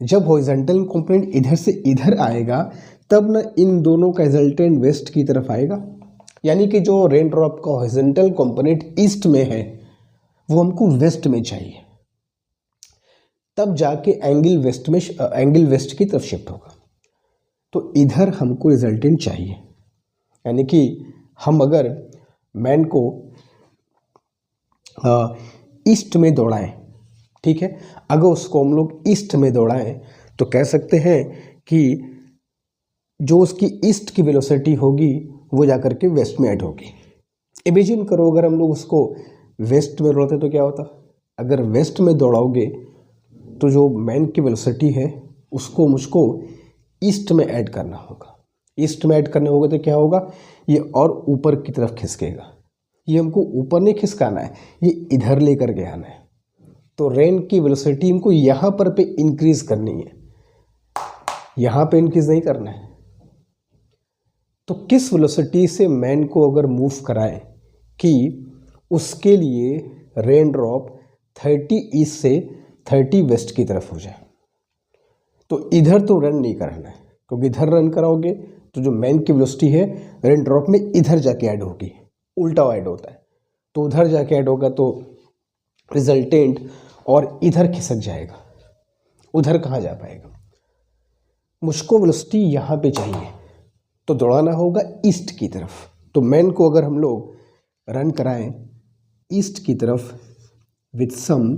जब हॉरिजॉन्टल कंपोनेंट इधर से इधर आएगा तब ना इन दोनों का रिजल्टेंट वेस्ट की तरफ आएगा, यानी कि जो रेन ड्रॉप का हॉरिजॉन्टल कंपोनेंट ईस्ट में है वो हमको वेस्ट में चाहिए, तब जाके एंगल वेस्ट में, एंगल वेस्ट की तरफ शिफ्ट होगा। तो इधर हमको रिजल्टेंट चाहिए, यानी कि हम अगर मैन को ईस्ट में दौड़ाएं, ठीक है, अगर उसको हम लोग ईस्ट में दौड़ाएं तो कह सकते हैं कि जो उसकी ईस्ट की वेलोसिटी होगी वो जाकर के वेस्ट में ऐड होगी। इमेजिन करो अगर हम लोग उसको वेस्ट में दौड़ाते तो क्या होता। अगर वेस्ट में दौड़ाओगे तो जो मैन की वेलोसिटी है उसको मुझको ईस्ट में ऐड करना होगा। ईस्ट में ऐड करने होगा तो क्या होगा, ये और ऊपर की तरफ खिसकेगा। ये हमको ऊपर नहीं खिसकाना है, ये इधर लेकर के आना है। तो रेन की वेलोसिटी हमको यहाँ पर पे इंक्रीज करनी है, यहाँ पे इंक्रीज नहीं करना है। तो किस वेलोसिटी से मैन को अगर मूव कराएं कि उसके लिए रेन ड्रॉप 30 ईस्ट से 30 वेस्ट की तरफ हो जाए। तो इधर तो रन नहीं करना है, क्योंकि इधर रन कराओगे तो जो मैन की वेलोसिटी है रेन ड्रॉप में इधर जाके ऐड होगी, उल्टा ऐड होता है। तो उधर जाके ऐड होगा तो रिजल्टेंट और इधर खिसक जाएगा, उधर कहाँ जा पाएगा। मुझको वेलोसिटी यहाँ पे चाहिए तो दौड़ाना होगा ईस्ट की तरफ। तो मैन को अगर हम लोग रन कराएं ईस्ट की तरफ विथ सम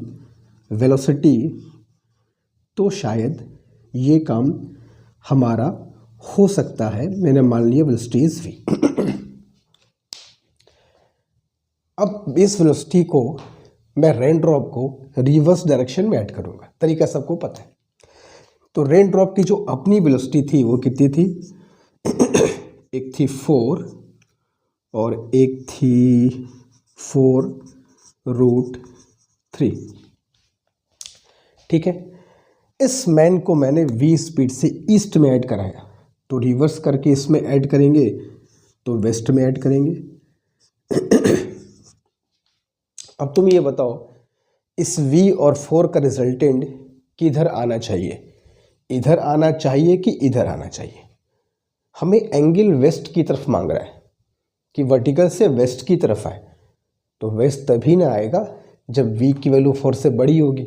वेलोसिटी तो शायद ये काम हमारा हो सकता है। मैंने मान लिया वेलोसिटी इज v। अब इस वेलोसिटी को मैं रेन ड्रॉप को रिवर्स डायरेक्शन में ऐड करूँगा, तरीका सबको पता है। तो रेन ड्रॉप की जो अपनी वेलोसिटी थी वो कितनी थी, एक थी 4 और एक थी 4√3, ठीक है। इस मैन को मैंने v स्पीड से ईस्ट में ऐड कराया, तो रिवर्स करके इसमें ऐड करेंगे तो वेस्ट में ऐड करेंगे। अब तुम ये बताओ इस v और 4 का रिजल्टेंट किधर आना चाहिए, इधर आना चाहिए कि इधर आना चाहिए। हमें एंगल वेस्ट की तरफ मांग रहा है कि वर्टिकल से वेस्ट की तरफ आए, तो वेस्ट तभी ना आएगा जब v की वैल्यू 4 से बड़ी होगी।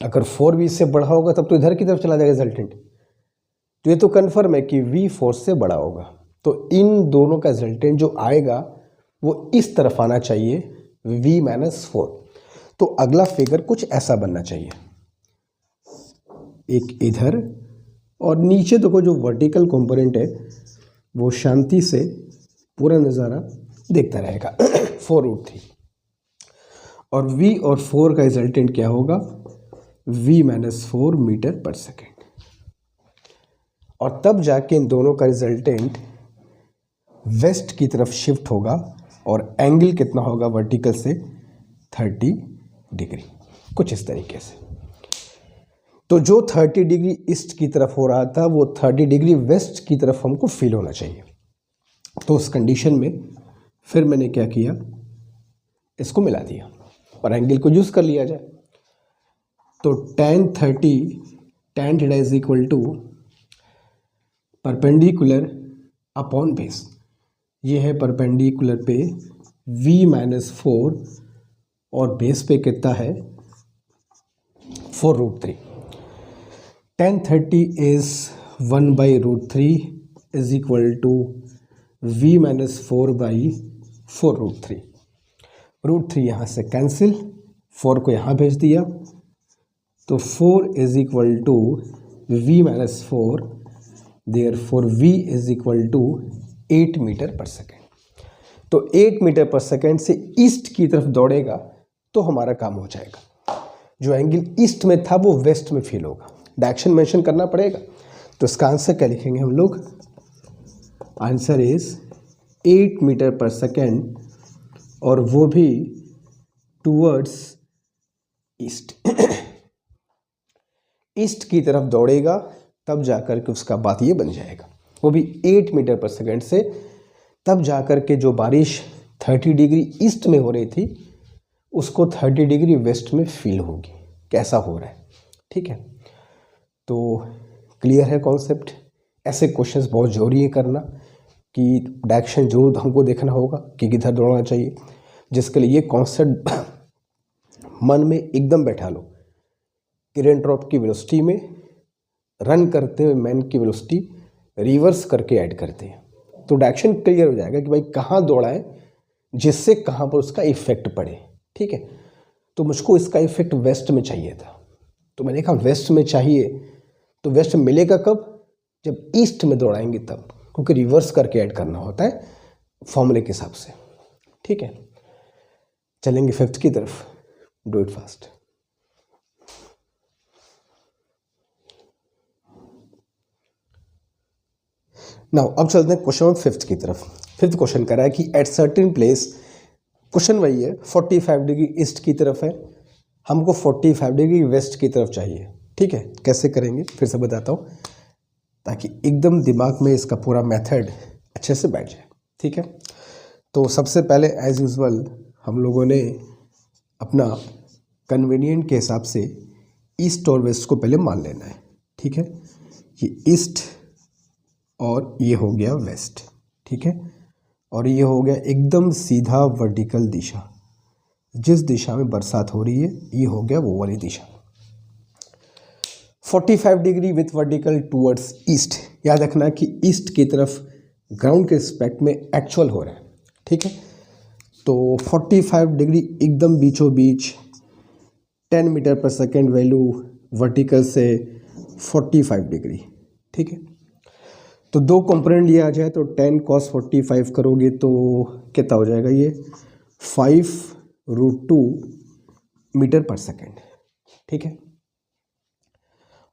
अगर 4v से बड़ा होगा तब तो इधर की तरफ चला जाएगा रिजल्टेंट। तो ये तो कन्फर्म है कि v 4 से बड़ा होगा, तो इन दोनों का रिजल्टेंट जो आएगा वो इस तरफ आना चाहिए, v-4। तो अगला फिगर कुछ ऐसा बनना चाहिए, एक इधर और नीचे देखो जो वर्टिकल कंपोनेंट है वो शांति से पूरा नज़ारा देखता रहेगा 4√3, और v और 4 का रिजल्टेंट क्या होगा, v-4 मीटर पर सेकेंड। और तब जाके इन दोनों का रिजल्टेंट वेस्ट की तरफ शिफ्ट होगा और एंगल कितना होगा वर्टिकल से 30 डिग्री, कुछ इस तरीके से। तो जो 30 डिग्री ईस्ट की तरफ हो रहा था वो 30 डिग्री वेस्ट की तरफ हमको फील होना चाहिए। तो उस कंडीशन में फिर मैंने क्या किया, इसको मिला दिया और एंगल को यूज़ कर लिया जाए। तो tan 30 is equal to perpendicular upon base, ये है परपेंडिकुलर पे v-4 और बेस पे कितना है 4√3। tan 30 is 1/√3 is equal to v-4/4√3। √3 यहाँ से कैंसिल, 4 को यहाँ भेज दिया, तो 4 is equal to v-4, therefore v is equal to 8 metre per second. तो 8 मीटर पर सेकेंड से ईस्ट की तरफ दौड़ेगा तो हमारा काम हो जाएगा। जो एंगल ईस्ट में था वो वेस्ट में फील होगा, डायरेक्शन मेंशन करना पड़ेगा। तो इसका आंसर क्या लिखेंगे हम लोग, answer is 8 metre per second, और वो भी टूवर्ड्स ईस्ट। ईस्ट की तरफ दौड़ेगा तब जाकर के उसका बात ये बन जाएगा, वो भी 8 मीटर पर सेकेंड से। तब जाकर के जो बारिश 30 डिग्री ईस्ट में हो रही थी उसको 30 डिग्री वेस्ट में फील होगी, कैसा हो रहा है, ठीक है। तो क्लियर है कॉन्सेप्ट। ऐसे क्वेश्चंस बहुत ज़रूरी है करना कि डायरेक्शन जरूर हमको देखना होगा कि किधर दौड़ना चाहिए, जिसके लिए ये कॉन्सेप्ट मन में एकदम बैठा लो कि रेन ड्रॉप की वेलोसिटी में रन करते हुए मैन की वेलोसिटी रिवर्स करके ऐड करते हैं, तो डायरेक्शन क्लियर हो जाएगा कि भाई कहाँ दौड़ा है जिससे कहाँ पर उसका इफेक्ट पड़े, ठीक है। तो मुझको इसका इफेक्ट वेस्ट में चाहिए था, तो मैंने कहा वेस्ट में चाहिए, तो वेस्ट मिलेगा कब, जब ईस्ट में दौड़ाएंगे तब, क्योंकि रिवर्स करके ऐड करना होता है फॉर्मूले के हिसाब से, ठीक है। चलेंगे 5th की तरफ, डू इट फास्ट। नाउ अब चलते हैं क्वेश्चन 5th की तरफ। 5th क्वेश्चन कह रहा है कि एट सर्टेन प्लेस, क्वेश्चन वही है 45 डिग्री ईस्ट की तरफ है, हमको 45 डिग्री वेस्ट की तरफ चाहिए, ठीक है। कैसे करेंगे फिर से बताता हूँ ताकि एकदम दिमाग में इसका पूरा मेथड अच्छे से बैठ जाए, ठीक है। तो सबसे पहले एज यूजुअल हम लोगों ने अपना कन्वीनियंट के हिसाब से ईस्ट और वेस्ट को पहले मान लेना है, ठीक है। ये ईस्ट और ये हो गया वेस्ट, ठीक है, और ये हो गया एकदम सीधा वर्टिकल दिशा, जिस दिशा में बरसात हो रही है ये हो गया वो वाली दिशा। 45 degree with vertical towards east, याद रखना कि ईस्ट की तरफ ग्राउंड के रिस्पेक्ट में एक्चुअल हो रहा है, ठीक है। तो 45 डिग्री एकदम बीचों बीच, 10 metre per second value vertical से 45 डिग्री, ठीक है। तो 2 कंपोनेंट लिया जाए तो 10 cos 45 करोगे तो कितना हो जाएगा, ये 5√2 मीटर पर सेकेंड, ठीक है।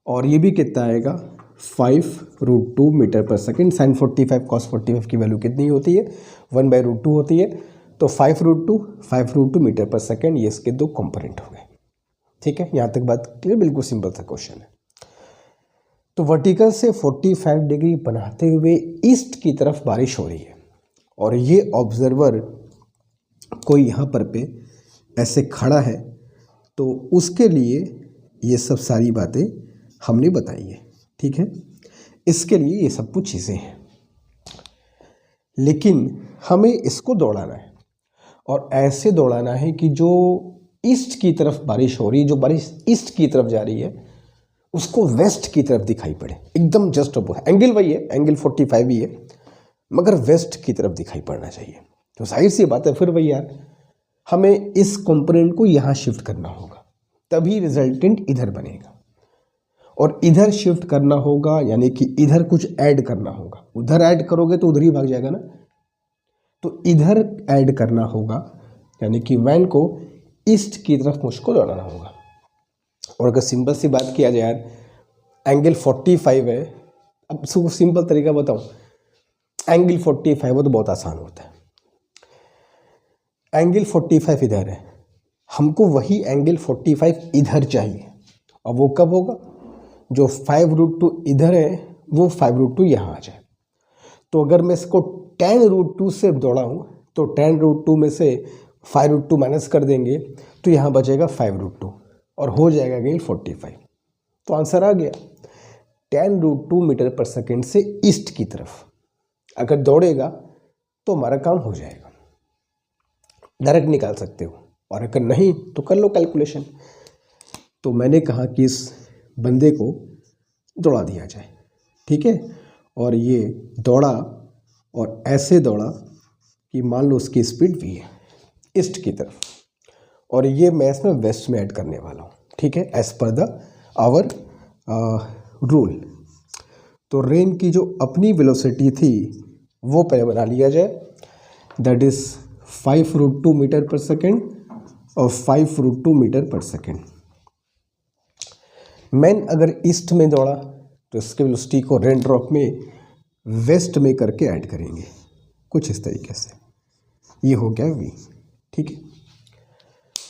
और ये भी कितना आएगा 5√2 metre per second. Sign 45 cos 45 की वैल्यू कितनी होती है 1/√2 होती है। तो 5√2 मीटर पर सेकेंड, ये इसके दो कंपोनेंट हो गए, ठीक है। यहाँ तक बात क्लियर, बिल्कुल सिंपल सा क्वेश्चन है। तो वर्टिकल से 45 डिग्री बनाते हुए ईस्ट की तरफ बारिश हो रही है और ये ऑब्जर्वर कोई यहाँ पर पे ऐसे खड़ा है, तो उसके लिए ये सब सारी बातें हमने बताई है, ठीक है। इसके लिए ये सब कुछ चीज़ें हैं, लेकिन हमें इसको दौड़ाना है और ऐसे दौड़ाना है कि जो ईस्ट की तरफ बारिश हो रही है, जो बारिश ईस्ट की तरफ जा रही है, उसको वेस्ट की तरफ दिखाई पड़े, एकदम जस्ट अपोजिट। एंगल वही है, एंगल 45 ही है, मगर वेस्ट की तरफ दिखाई पड़ना चाहिए। तो जाहिर सी बात है फिर वही यार, हमें इस कंपोनेंट को यहाँ शिफ्ट करना होगा, तभी रिजल्टेंट इधर बनेगा। और इधर शिफ्ट करना होगा यानी कि इधर कुछ ऐड करना होगा। उधर ऐड करोगे तो उधर ही भाग जाएगा ना, तो इधर ऐड करना होगा, यानी कि वैन को ईस्ट की तरफ मुझको दौड़ाना होगा। और अगर सिंपल सी बात किया जाए यार, एंगल 45 है, अब सिंपल तरीका बताऊं, एंगल 45 हो तो बहुत आसान होता है। एंगल 45 इधर है, हमको वही एंगल 45 इधर चाहिए, और वो कब होगा, जो 5√2 इधर है वो 5√2 यहाँ आ जाए। तो अगर मैं इसको tan√2 से दौड़ाऊँ तो tan√2 में से 5√2 माइनस कर देंगे तो यहाँ बचेगा 5√2 और हो जाएगा एंगल 45। तो आंसर आ गया, tan√2 मीटर पर सेकेंड से ईस्ट की तरफ अगर दौड़ेगा तो हमारा काम हो जाएगा। डायरेक्ट निकाल सकते हो, और अगर नहीं तो कर लो कैलकुलेशन। तो मैंने कहा कि इस बंदे को दौड़ा दिया जाए, ठीक है। और ये दौड़ा और ऐसे दौड़ा कि मान लो उसकी स्पीड v है ईस्ट की तरफ, और ये मैं इसमें वेस्ट में ऐड करने वाला हूँ, ठीक है, as per the our rule. तो रेन की जो अपनी वेलोसिटी थी वो पहले बना लिया जाए, that is 5√2 metre per second और 5√2 मीटर पर सेकेंड। मैन अगर ईस्ट में दौड़ा तो इसके वेलोसिटी को रेन ड्रॉप में वेस्ट में करके ऐड करेंगे, कुछ इस तरीके से। ये हो गया v, ठीक है।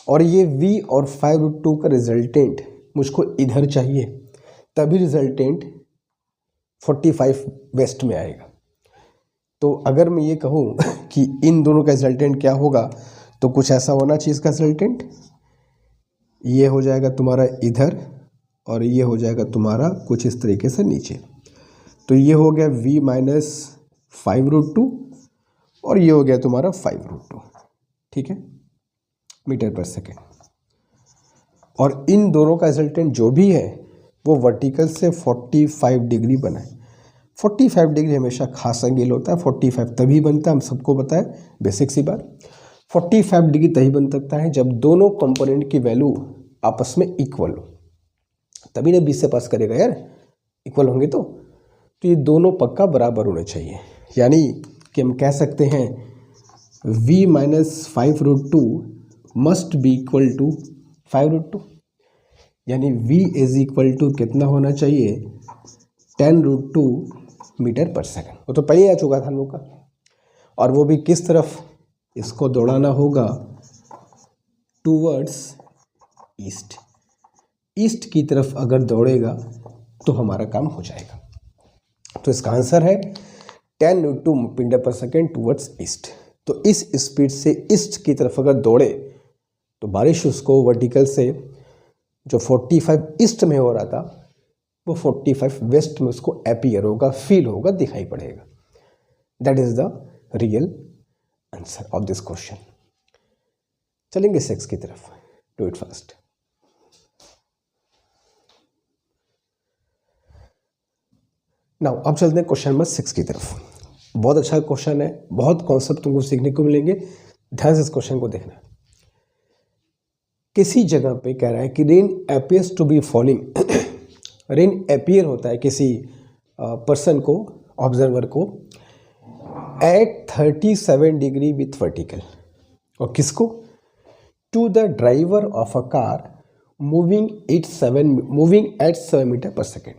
और ये v और 5√2 का रिजल्टेंट मुझको इधर चाहिए, तभी रिजल्टेंट 45 वेस्ट में आएगा। तो अगर मैं ये कहूँ कि इन दोनों का रिजल्टेंट क्या होगा, तो कुछ ऐसा होना चाहिए इसका रिजल्टेंट, ये हो जाएगा तुम्हारा इधर और ये हो जाएगा तुम्हारा कुछ इस तरीके से नीचे। तो ये हो गया v माइनस 5√2 और ये हो गया तुम्हारा 5√2, ठीक है, मीटर पर सेकेंड। और इन दोनों का रिजल्टेंट जो भी है वो वर्टिकल से 45 डिग्री बना है। 45 डिग्री हमेशा खास एंगल होता है, 45 तभी बनता है, हम सबको पता है, बेसिक सी बात। 45 डिग्री तभी बन सकता है जब दोनों कंपोनेंट की वैल्यू आपस में इक्वल हो, तभी ना 20 से पास करेगा यार, इक्वल होंगे तो ये दोनों पक्का बराबर होने चाहिए। यानी कि हम कह सकते हैं v minus 5√2 must be equal to 5√2, यानी v इज इक्वल टू कितना होना चाहिए 10√2 मीटर पर सेकेंड। वो तो पहले आ चुका था हम लोग का, और वो भी किस तरफ, इसको दौड़ाना होगा टूवर्ड्स ईस्ट। ईस्ट की तरफ अगर दौड़ेगा तो हमारा काम हो जाएगा। तो इसका आंसर है 10√2 metre per second towards east. तो इस स्पीड से ईस्ट की तरफ अगर दौड़े तो बारिश उसको वर्टिकल से जो 45 ईस्ट में हो रहा था वो 45 वेस्ट में उसको अपीयर होगा, फील होगा, दिखाई पड़ेगा। That is the real answer of this question. चलेंगे 6 की तरफ, डू इट फास्ट। नाउ अब चलते हैं क्वेश्चन नंबर 6 की तरफ। बहुत अच्छा क्वेश्चन है, बहुत कॉन्सेप्ट तुमको सीखने को मिलेंगे, ध्यान से इस क्वेश्चन को देखना। किसी जगह पे कह रहा है कि rain appears to be falling. Rain appear होता है किसी पर्सन को, ऑब्जर्वर को, एट 37 डिग्री विथ वर्टिकल, और किसको? To the driver of a car moving at 7 metre per second.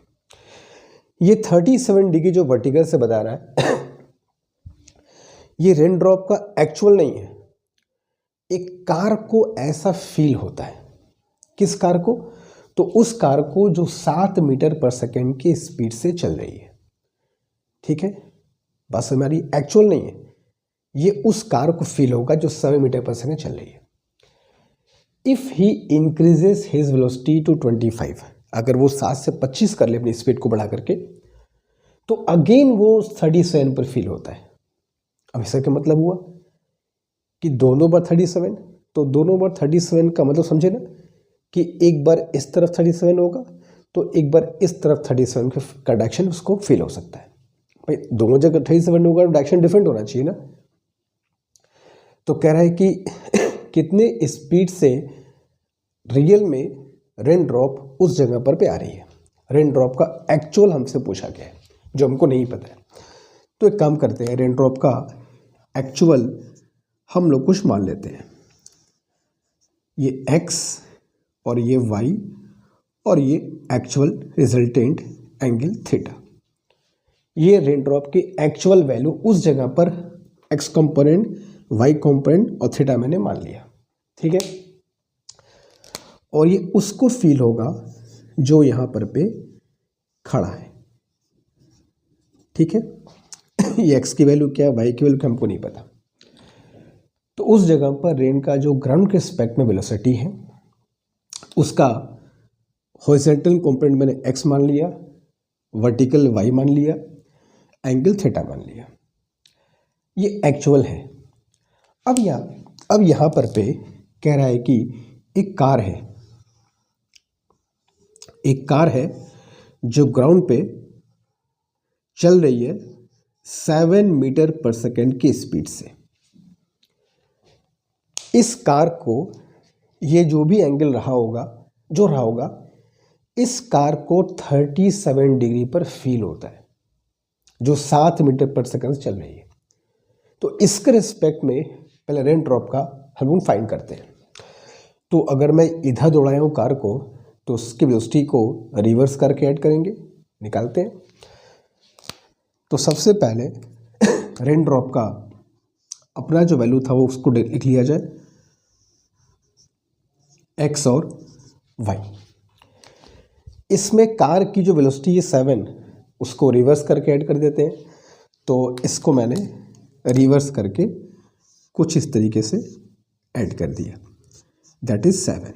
ये 37 डिग्री जो वर्टिकल से बता रहा है ये रेन ड्रॉप का एक्चुअल नहीं है। एक कार को ऐसा फील होता है। किस कार को? तो उस कार को जो 7 मीटर पर सेकेंड की स्पीड से चल रही है। ठीक है, बस हमारी एक्चुअल नहीं है, ये उस कार को फील होगा जो 7 मीटर पर सेकेंड चल रही है। If he increases his velocity to 25, अगर वो 7 से 25 कर ले अपनी स्पीड को बढ़ा करके, तो अगेन वो 37 पर फील होता है। अब इसका क्या मतलब हुआ कि दोनों बार 37, तो दोनों बार 37 का मतलब समझे ना कि एक बार इस तरफ 37 होगा तो एक बार इस तरफ 37 का डायरेक्शन उसको फील हो सकता है। भाई दोनों जगह 37 होगा, डायरेक्शन डिफरेंट होना चाहिए ना। तो कह रहा है कि कितने स्पीड से रियल में रेन ड्रॉप उस जगह पर पे आ रही है। रेन ड्रॉप का एक्चुअल हमसे पूछा गया है जो हमको नहीं पता है। तो एक काम करते हैं, रेन ड्रॉप का एक्चुअल हम लोग कुछ मान लेते हैं। ये x और ये y और ये एक्चुअल रिजल्टेंट एंगल थीटा, ये रेन ड्रॉप की एक्चुअल वैल्यू उस जगह पर x कंपोनेंट, y कंपोनेंट और थीटा मैंने मान लिया। ठीक है, और ये उसको फील होगा जो यहाँ पर पे खड़ा है। ठीक है, ये x की वैल्यू क्या है, y की वैल्यू क्या हमको नहीं पता। तो उस जगह पर रेन का जो ग्राउंड के रिस्पेक्ट में वेलोसिटी है उसका हॉरिजॉन्टल कंपोनेंट मैंने x मान लिया, वर्टिकल y मान लिया, एंगल थीटा मान लिया। ये एक्चुअल है। अब यहाँ पर पे कह रहा है कि एक कार है जो ग्राउंड पे चल रही है 7 मीटर पर सेकेंड की स्पीड से। इस कार को ये जो भी एंगल रहा होगा इस कार को 37 डिग्री पर फील होता है जो 7 मीटर पर सेकेंड चल रही है। तो इसके रिस्पेक्ट में पहले रेन ड्रॉप का हम लोग फाइंड करते हैं। तो अगर मैं इधर दौड़ाया हूँ कार को तो उसकी वेलोसिटी को रिवर्स करके ऐड करेंगे, निकालते हैं। तो सबसे पहले रेन ड्रॉप का अपना जो वैल्यू था वो उसको लिख लिया जाए, x और y। इसमें कार की जो वेलोसिटी है 7, उसको रिवर्स करके ऐड कर देते हैं। तो इसको मैंने रिवर्स करके कुछ इस तरीके से ऐड कर दिया, दैट इज 7।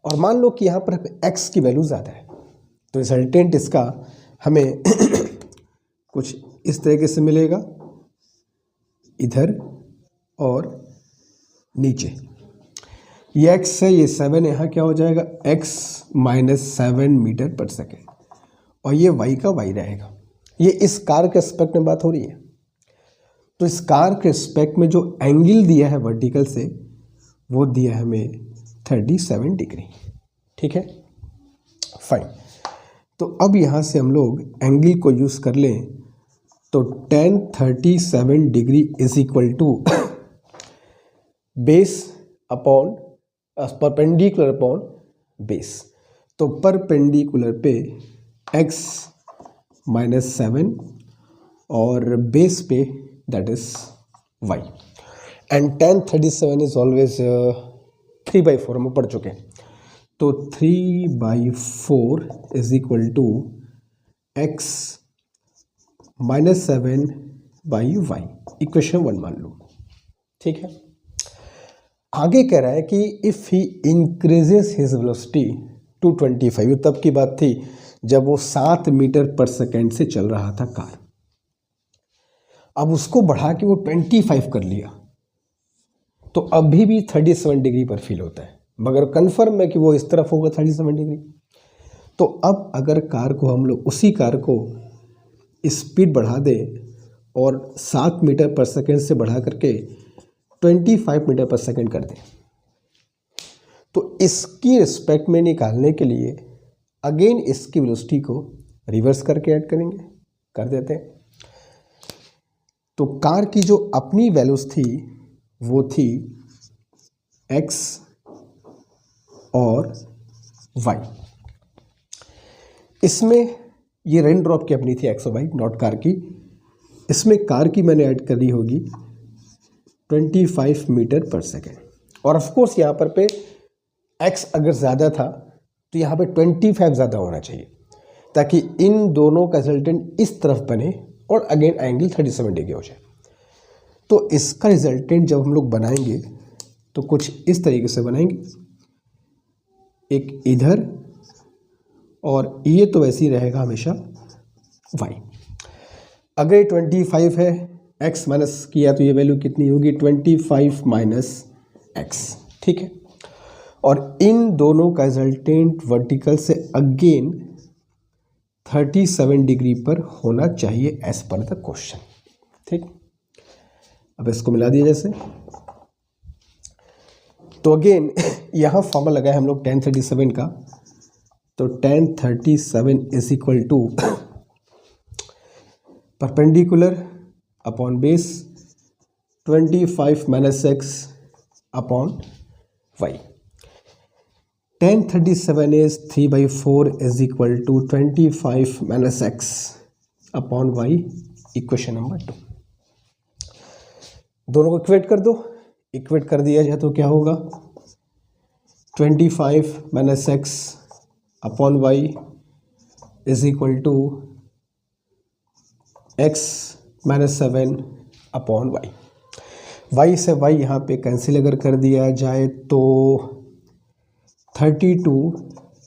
और मान लो कि यहाँ पर x की वैल्यू ज़्यादा है तो रिजल्टेंट इसका हमें कुछ इस तरीके से मिलेगा, इधर और नीचे। ये x है, ये 7, यहाँ क्या हो जाएगा x minus 7 metre per second, और ये y का y रहेगा। ये इस कार के रिस्पेक्ट में बात हो रही है। तो इस कार के रिस्पेक्ट में जो एंगल दिया है वर्टिकल से वो दिया है हमें 37 डिग्री। ठीक है, फाइन। तो अब यहाँ से हम लोग एंगल को यूज़ कर लें तो tan 37 degree is equal to base upon perpendicular upon base. तो परपेंडिकुलर पे x माइनस 7 और बेस पे that is y। And tan 37 is always 3/4 हम पढ़ चुके हैं। तो 3/4 is equal to x minus 7/y, equation 1 मान लो। ठीक है, आगे कह रहा है कि if he increases his velocity to 25, तब की बात थी जब वो 7 मीटर पर सेकेंड से चल रहा था कार। अब उसको बढ़ा के वो 25 कर लिया तो अभी भी 37 डिग्री पर फील होता है, मगर कन्फर्म है कि वो इस तरफ होगा 37 डिग्री। तो अब अगर कार को हम लोग उसी कार को स्पीड बढ़ा दें और 7 मीटर पर सेकेंड से बढ़ा करके 25 मीटर पर सेकेंड कर दें तो इसकी रिस्पेक्ट में निकालने के लिए अगेन इसकी वेलोसिटी को रिवर्स करके ऐड करेंगे, कर देते हैं। तो कार की जो अपनी वैल्यूज थी वो थी x और y। इसमें ये रेन ड्रॉप की अपनी थी x और y, नॉट कार की। इसमें कार की मैंने ऐड करनी होगी 25 मीटर पर सेकेंड। और ऑफ कोर्स यहाँ पर पे x अगर ज़्यादा था तो यहाँ पे 25 ज़्यादा होना चाहिए, ताकि इन दोनों का रिजल्टेंट इस तरफ बने और अगेन एंगल 37 डिग्री हो जाए। तो इसका रिजल्टेंट जब हम लोग बनाएंगे तो कुछ इस तरीके से बनाएंगे, एक इधर, और ये तो वैसे ही रहेगा हमेशा y। अगर 25 है, x माइनस किया तो ये वैल्यू कितनी होगी 25 माइनस x, ठीक है। और इन दोनों का रिजल्टेंट वर्टिकल से अगेन 37 डिग्री पर होना चाहिए एज पर द क्वेश्चन, ठीक। अब इसको मिला दिया जैसे, तो अगेन यहाँ फॉर्मूला लगाया हम लोग tan 37 का, तो tan 37 is equal to perpendicular upon base 25 minus x upon y। tan 37 is 3/4 is equal to 25 minus x upon y, equation number 2। दोनों को इक्वेट कर दो, इक्वेट कर दिया जाए तो क्या होगा 25 minus x upon y is equal to x minus 7 upon y। y से y यहाँ पे कैंसिल अगर कर दिया जाए तो 32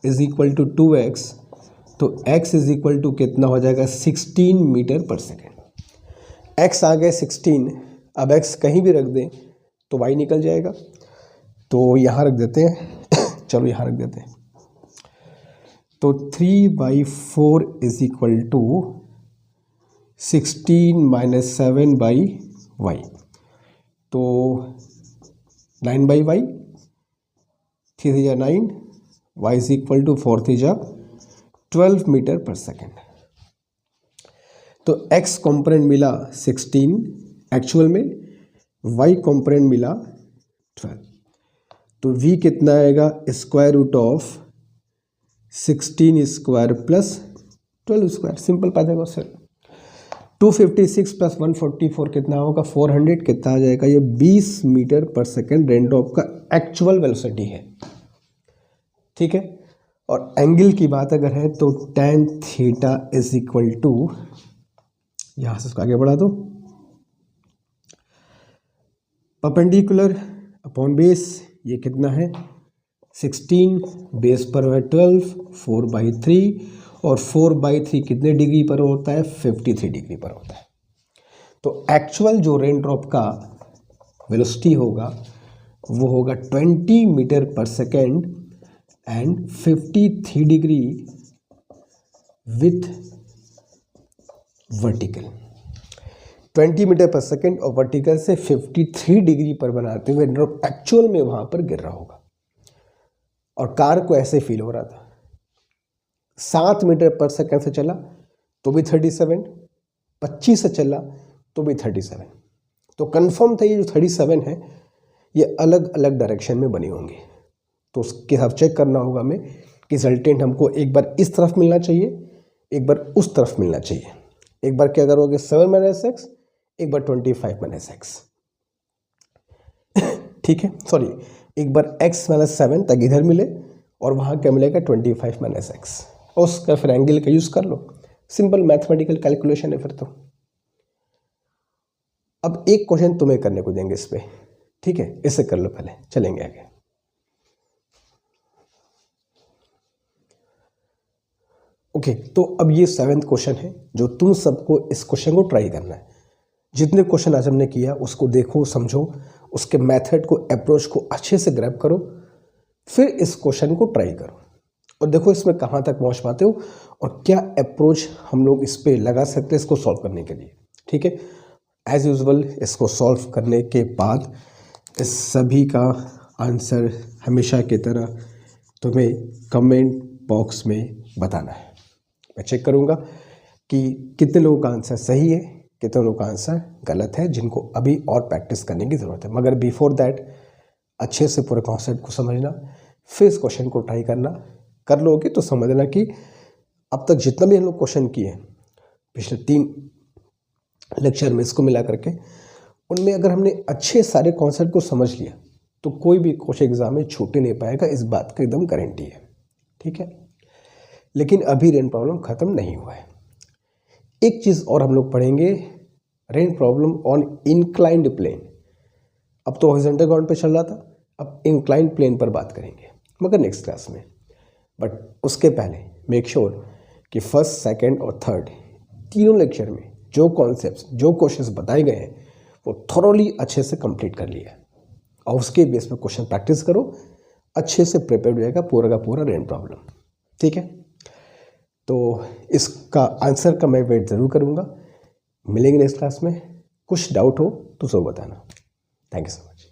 इज इक्वल टू 2x, तो x इज इक्वल टू कितना हो जाएगा 16 मीटर पर सेकेंड। x आ गए 16, अब x कहीं भी रख दें तो y निकल जाएगा, तो यहाँ रख देते हैं चलो यहाँ रख देते हैं। तो 3/4 is equal to 16 minus 7/y, तो 9/y, 3 3 9, y is equal to 4 3 12 metre per second. तो x कॉम्पोनेंट मिला 16 एक्चुअल में, y कॉम्पोनेंट मिला 12, तो v कितना आएगा square root of 16 square plus 12 square, simple पता है सर। 256 प्लस 144 कितना होगा 400, कितना आ जाएगा ये 20 metre per second rain drop का एक्चुअल वेलोसिटी है, ठीक है। और एंगल की बात अगर है तो tan theta is equal to, यहां से उसको आगे बढ़ा दो, परपेंडिकुलर अपॉन बेस, ये कितना है 16, बेस पर है 12, 4/3, और 4/3 कितने डिग्री पर होता है 53 डिग्री पर होता है। तो एक्चुअल जो रेन ड्रॉप का वेलोसिटी होगा वो होगा 20 metre per second and 53 degree with vertical. 20 metre per second और वर्टिकल से 53 डिग्री पर बनाते हुए रेन ड्रॉप एक्चुअल में वहां पर गिर रहा होगा। और कार को ऐसे फील हो रहा था, 7 मीटर पर सेकेंड से चला तो भी 37, 25 से चला तो भी 37। तो कंफर्म था ये जो 37 है ये अलग अलग डायरेक्शन में बनी होंगी। तो उसके हिसाब चेक करना होगा हमें कि रिजल्टेंट हमको एक बार इस तरफ मिलना चाहिए, एक बार उस तरफ मिलना चाहिए। एक बार क्या करोगे 7 माइनस एक्स, एक बार 25 माइनस एक्स, ठीक है। सॉरी, एक बार x माइनस 7 तक इधर मिले और वहाँ क्या मिलेगा 25 माइनस एक्स, और उसका फिर एंगल का यूज़ कर लो। सिंपल मैथमेटिकल कैलकुलेशन है फिर तो। अब एक क्वेश्चन तुम्हें करने को देंगे इस पे, ठीक है, इसे कर लो पहले, चलेंगे आगे। ओके, तो अब ये 7th क्वेश्चन है जो तुम सबको इस क्वेश्चन को ट्राई करना है। जितने क्वेश्चन आज हमने किया उसको देखो, समझो, उसके मेथड को, अप्रोच को अच्छे से ग्रैब करो, फिर इस क्वेश्चन को ट्राई करो और देखो इसमें कहाँ तक पहुँच पाते हो और क्या अप्रोच हम लोग इस पे लगा सकते हैं इसको सॉल्व करने के लिए, ठीक है। एज यूजुअल इसको सॉल्व करने के बाद इस सभी का आंसर हमेशा की तरह तुम्हें कमेंट बॉक्स में बताना है। मैं चेक करूँगा कि कितने लोगों का आंसर सही है कि तुम लोग का आंसर गलत है, जिनको अभी और प्रैक्टिस करने की ज़रूरत है। मगर बिफोर दैट अच्छे से पूरे कॉन्सेप्ट को समझना, फिर इस क्वेश्चन को ट्राई करना। कर लोगे तो समझना कि अब तक जितना भी हम लोग क्वेश्चन किए हैं पिछले 3 लेक्चर में, इसको मिला करके उनमें अगर हमने अच्छे सारे कॉन्सेप्ट को समझ लिया तो कोई भी क्वेश्चन एग्जाम में छूट ही नहीं पाएगा, इस बात का एकदम गारंटी है। ठीक है, लेकिन अभी रेन प्रॉब्लम ख़त्म नहीं हुआ है। एक चीज़ और हम लोग पढ़ेंगे, rain problem on inclined plane. अब तो हॉरिजॉन्टल ग्राउंड पे चल रहा था, अब इंक्लाइंड प्लेन पर बात करेंगे, मगर नेक्स्ट क्लास में। बट उसके पहले मेक श्योर कि फर्स्ट, सेकंड और थर्ड तीनों लेक्चर में जो कॉन्सेप्ट्स, जो क्वेश्चंस बताए गए हैं वो थॉरोली अच्छे से कंप्लीट कर लिया है, और उसके बेस पर क्वेश्चन प्रैक्टिस करो, अच्छे से प्रिपेयर हो जाएगा पूरा का पूरा रेन प्रॉब्लम। ठीक है, तो इसका आंसर का मैं वेट ज़रूर करूँगा। मिलेंगे नेक्स्ट क्लास में। कुछ डाउट हो तो ज़रूर बताना। Thank you so much.